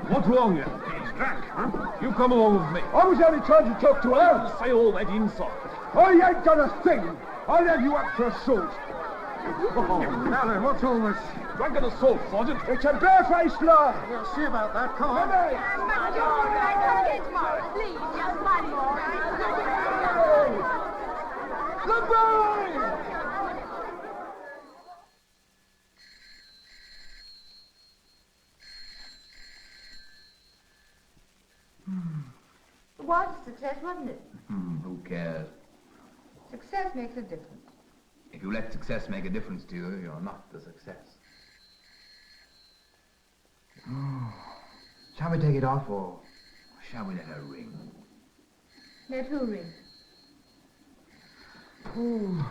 What's wrong here? He's drunk, huh? You come along with me. I was only trying to talk to her. Say all that inside. I ain't got a thing. I'll have you up for assault. Oh, now then, what's all this? Drunken assault, Sergeant. It's a barefaced lie. We'll see about that. Come on. Libby! Come again tomorrow, please. Just money. Libby! It was a success, wasn't it? Who cares? Success makes a difference. If you let success make a difference to you, you're not the success. Shall we take it off, or shall we let her ring? Let who ring? Ooh,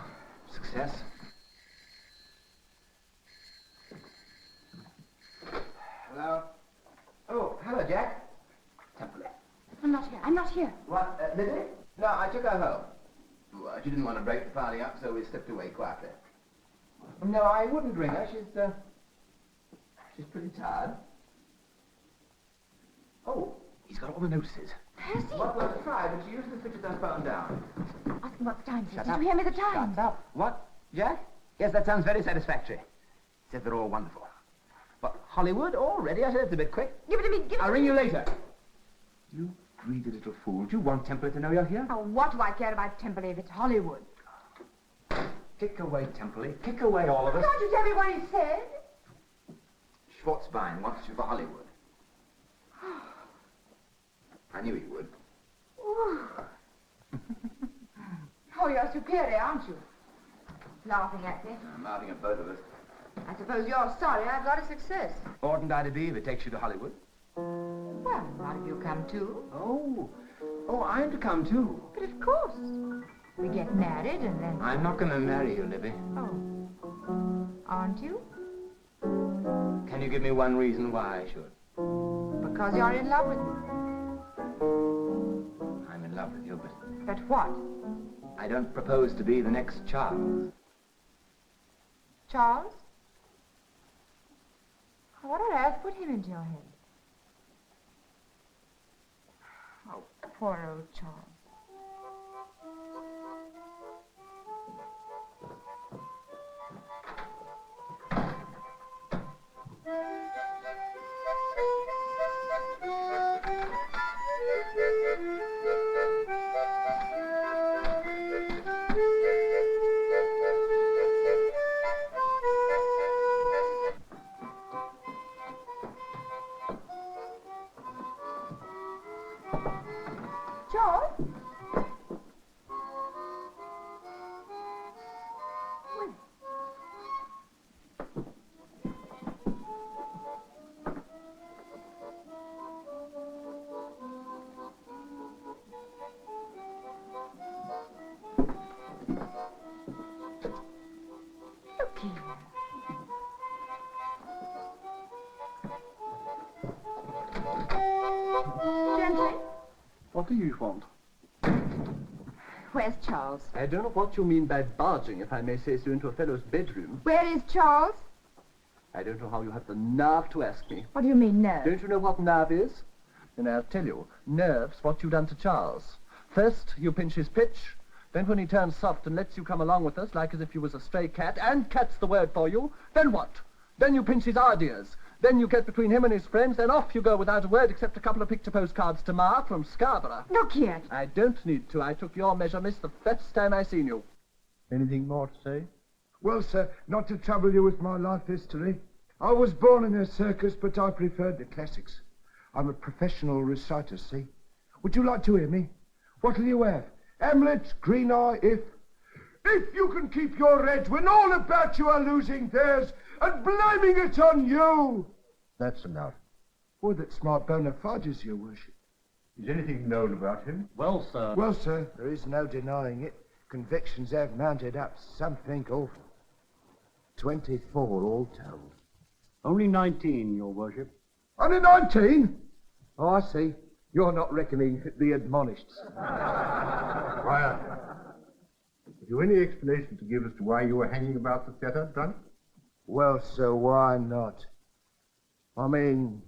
success. Hello? Oh, hello, Jack. Temple. I'm not here. I'm not here. What, Lizzie? No, I took her home. Well, she didn't want to break the party up, so we slipped away quietly. No, I wouldn't ring her. She's pretty tired. Oh, he's got all the notices. Has he? Well, try, but she usually switches her phone down. Ask him what the time is. Shut Did up. you hear me the time? Shut up. What, Jack? Yes, that sounds very satisfactory. Says they're all wonderful. But Hollywood already? I said it's a bit quick. Give it to me. Give it I'll to ring me. you later. You greedy little fool. Do you want Temple to know you're here? Oh, what do I care about Temple if it's Hollywood? Kick away, Temple. Kick away, all of us. Can't you tell me what he said? Schwarzbein wants you for Hollywood. I knew he would. Oh, you're superior, aren't you? Laughing at me. I'm laughing at both of us. I suppose you're sorry I've got a success. Oughtn't I to be if it takes you to Hollywood? Well, not if you come too. Oh, I'm to come too. But of course. We get married and then... I'm not going to marry you, Libby. Oh. Aren't you? Can you give me one reason why I should? Because you're in love with me. I'm in love with you, But what? I don't propose to be the next Charles. Charles? What on earth put him into your head? Oh, poor old Charles. Charles? Wait. Look here. Gently. What do you want? Where's Charles? I don't know what you mean by barging, if I may say so, into a fellow's bedroom. Where is Charles? I don't know how you have the nerve to ask me. What do you mean, nerve? Don't you know what nerve is? Then I'll tell you. Nerve's what you done to Charles. First, you pinch his pitch. Then when he turns soft and lets you come along with us, like as if you was a stray cat, and cat's the word for you, then what? Then you pinch his ideas. Then you get between him and his friends, then off you go without a word except a couple of picture postcards to Ma from Scarborough. Look here. I don't need to. I took your measure, miss, the first time I seen you. Anything more to say? Well, sir, not to trouble you with my life history. I was born in a circus, but I preferred the classics. I'm a professional reciter, see? Would you like to hear me? What'll you have? Hamlet, Green Eye, if If you can keep your heads when all about you are losing theirs and blaming it on you. That's enough. Well, that's my bona fides, your worship. Is anything known about him? Well, sir. Well, sir, there is no denying it. Convictions have mounted up something awful. 24 all told. Only 19, your worship. Only 19? Oh, I see. You're not reckoning the admonished. Squire, have you any explanation to give as to why you were hanging about the theatre drunk? Well, sir, why not? I mean,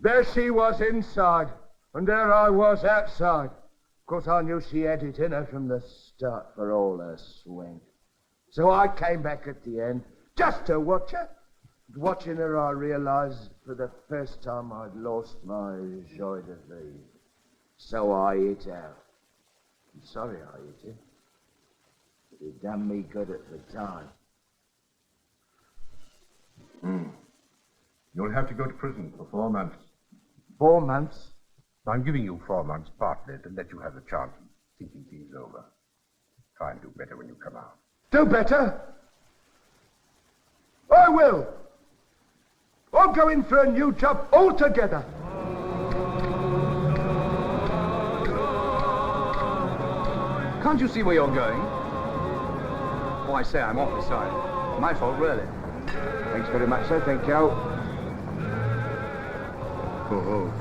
there she was inside, and there I was outside. Of course, I knew she had it in her from the start for all her swank. So I came back at the end, just to watch her. Watching her, I realised for the first time I'd lost my joie de vivre. So I hit out. I'm sorry I hit it. But it done me good at the time. You'll have to go to prison for 4 months. 4 months? I'm giving you 4 months partly to let you have the chance of thinking things over. Try and do better when you come out. Do better? I will. I'll go in for a new job altogether. Can't you see where you're going? Oh, I say, I'm awfully sorry. My fault, really. Thanks very much, sir. Thank you. Oh.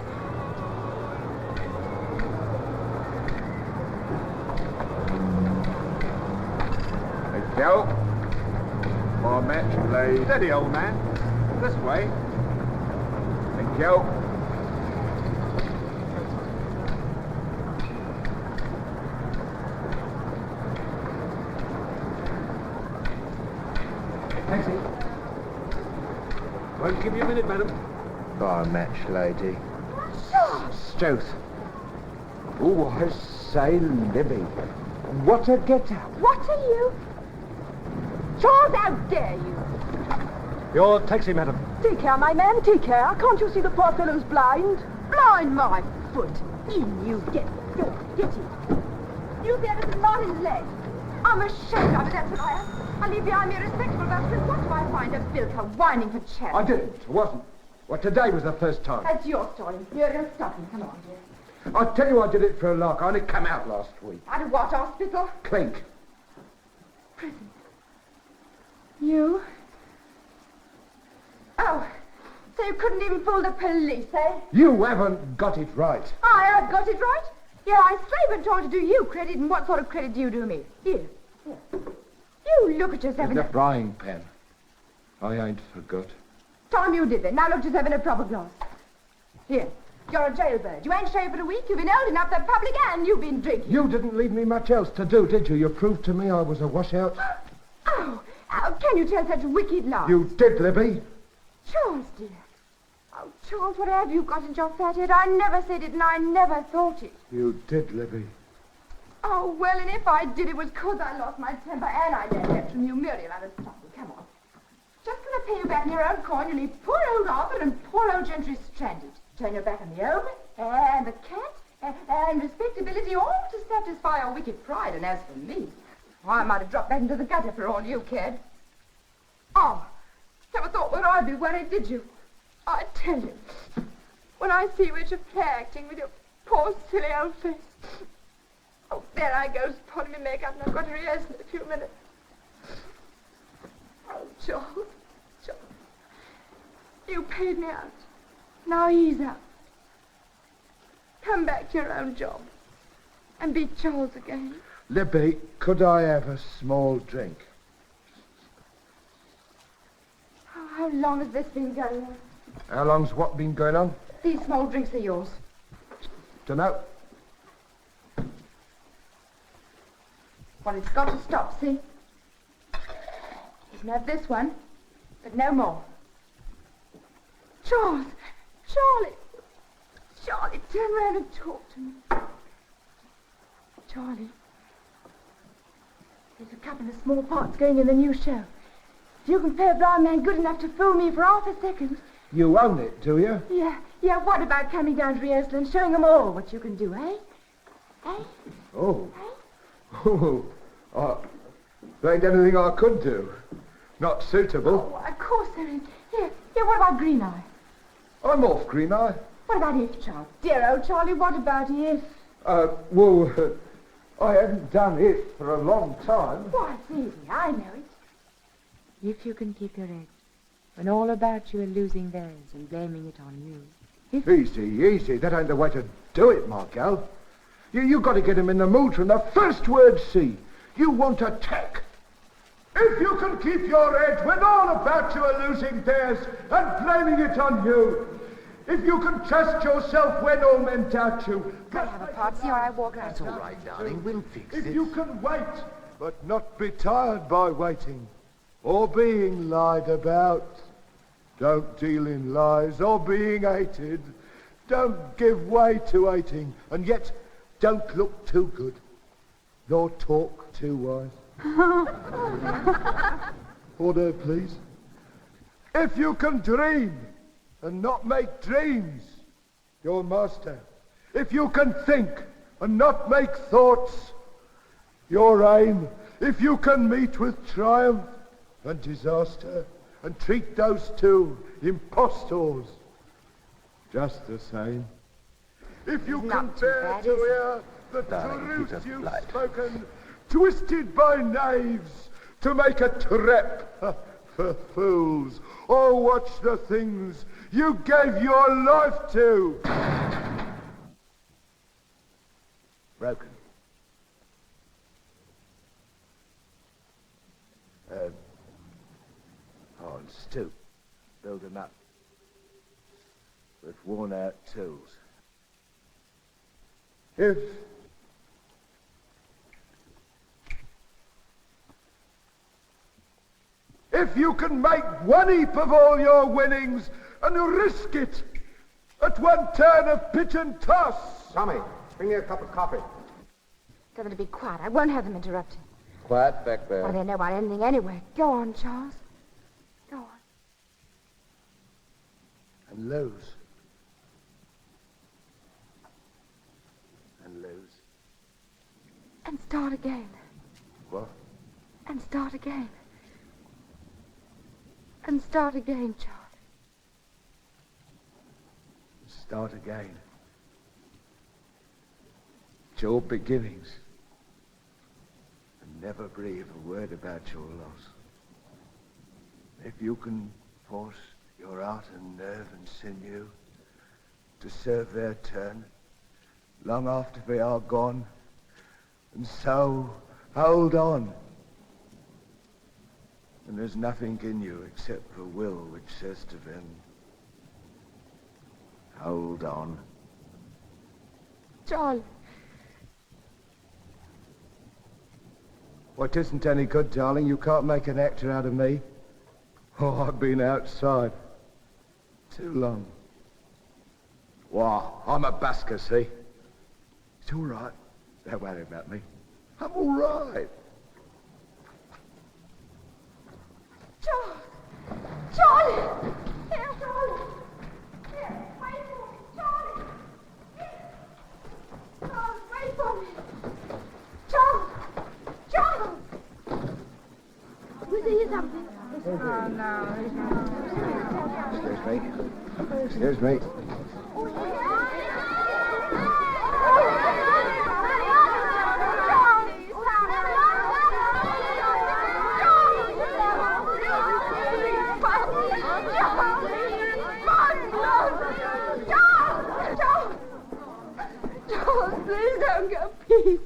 Thank you. More match, Leigh. Steady, old man. This way. Thank you. Taxi. Won't give you a minute, madam. Bar match, lady. Stoth. Oh, I say, Libby. What a get-up. What are you? Charles, how dare you? Your taxi, madam. Take care, my man, take care. Can't you see the poor fellow's blind? Blind, my foot. In you get. Go, get him. You there with Martin's leg. I'm ashamed of it, that's what I am. I leave behind me a respectable bastard. What do I find a bilker whining for charity? I didn't. It wasn't. Well, today was the first time. That's your story. You're stopping. Come on, dear. I tell you I did it for a lark. I only come out last week. Out of what hospital? Clink. Prison. You? Oh, so you couldn't even fool the police, eh? You haven't got it right. I have got it right. Yeah, I slave and told to do you credit, and what sort of credit do you do me? Here. You look at yourself in The frying pan. I ain't forgot. Time you did it. Now look at yourself in a proper glass. Here. You're a jailbird. You ain't shaved for a week. You've been holding up the public and you've been drinking. You didn't leave me much else to do, did you? You proved to me I was a washout. Oh, how can you tell such wicked lies? You did, Libby. Charles, dear. Oh, Charles, what have you got in your fat head? I never said it and I never thought it. You did, Libby. Oh, well, and if I did, it was 'cause I lost my temper and I learned that from you. Muriel, I was stopping. Come on. Just going to pay you back in your own coin. You leave poor old Arthur and poor old Gentry stranded. Turn your back on the home and the cat and respectability, all to satisfy your wicked pride. And as for me, I might have dropped back into the gutter for all you cared. Oh, never thought where I'd be worried, did you? I tell you, when I see you at your play acting with your poor silly old face. Oh, there I go, putting me makeup, and I've got to rehearse in a few minutes. Oh, Charles, you paid me out. Now he's out. Come back to your own job and be Charles again. Libby, could I have a small drink? Oh, how long has this been going on? How long's what been going on? These small drinks are yours. Dunno. Well, it's got to stop, see? You can have this one, but no more. Charles! Charlie, turn around and talk to me. Charlie, there's a couple of small parts going in the new show. If you can play a blind man good enough to fool me for half a second. You own it, do you? Yeah, what about coming down to rehearsal and showing them all what you can do, eh? Eh? Oh. Eh? Oh. There ain't anything I could do. Not suitable. Oh, of course there is. Here, what about Green Eye? I'm off, Green Eye. What about if, Charlie? Dear old Charlie, what about if? Well, I haven't done it for a long time. Why, it's easy. I know it. If you can keep your edge, when all about you are losing theirs and blaming it on you. Easy. That ain't the way to do it, my gal. You got to get him in the mood from the first word see. You want attack. If you can keep your edge when all about you are losing theirs and blaming it on you. If you can trust yourself when all men doubt you. Can I have a party or I walk out? That's all right, darling. We'll fix it. If you can wait, but not be tired by waiting or being lied about. Don't deal in lies or being hated. Don't give way to hating, and yet don't look too good, nor talk too wise. Order, please. If you can dream and not make dreams your master, if you can think and not make thoughts your aim, if you can meet with triumph and disaster and treat those two impostors just the same, if you can bear to hear the truth you've spoken, twisted by knaves to make a trap for fools, or watch the things you gave your life to. Broken. On stoop, build them up with worn-out tools. If you can make one heap of all your winnings and risk it at one turn of pitch and toss. Tommy, bring me a cup of coffee. Tell them to be quiet. I won't have them interrupting. Quiet back there. Well, they know about anything anyway. Go on, Charles. Go on. And lose. And lose. And start again. What? And start again. And start again, Charlie. Start again. It's your beginnings. And never breathe a word about your loss. If you can force your heart and nerve and sinew to serve their turn long after they are gone, and so hold on. And there's nothing in you except the will which says to them, hold on. Charlie. What isn't any good, darling, you can't make an actor out of me. Oh, I've been outside too long. Wow, I'm a busker, see? It's all right. Don't worry about me. I'm all right. Charlie! Here, Charlie! Here, wait for me, Charlie! Here. Charles, wait for me! Charles! Charles! Was there something? Oh, no. Excuse me. Please don't go, please.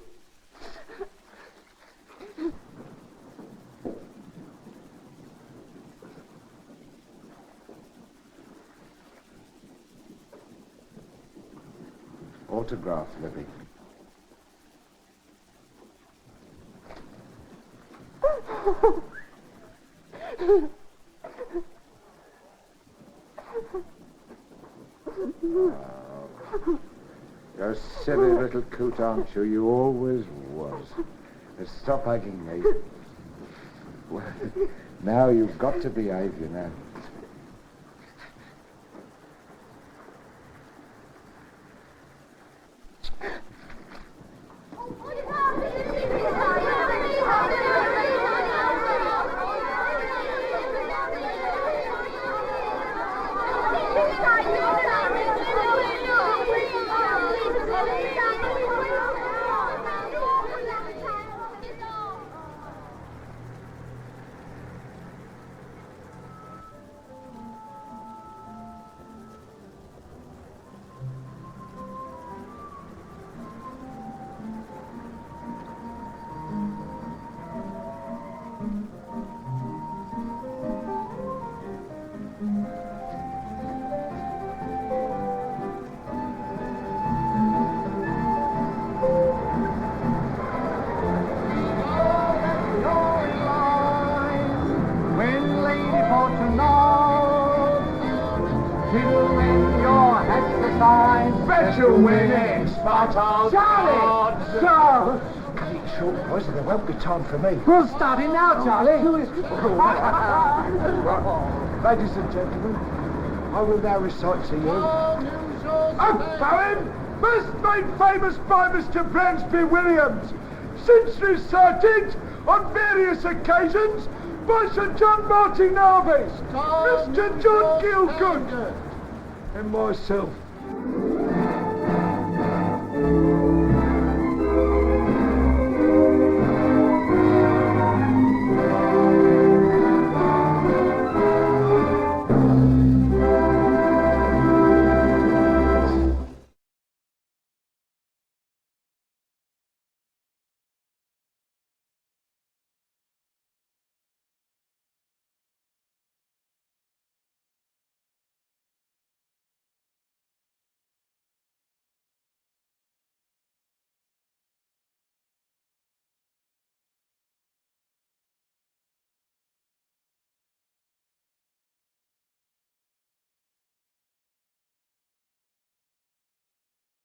Autograph, Libby. You're a silly little coot, aren't you? You always was. Stop hugging me. Well, now you've got to behave, you know. Get your winning spot on Charlie! Charles! Cut it short, boys, or there won't be time for me. We'll start it now, Charlie. Ladies and gentlemen, I will now recite to you A poem first made famous by Mr. Bransby Williams, since recited on various occasions by Sir John Martin Harvey, Mr. John Gielgud, and myself.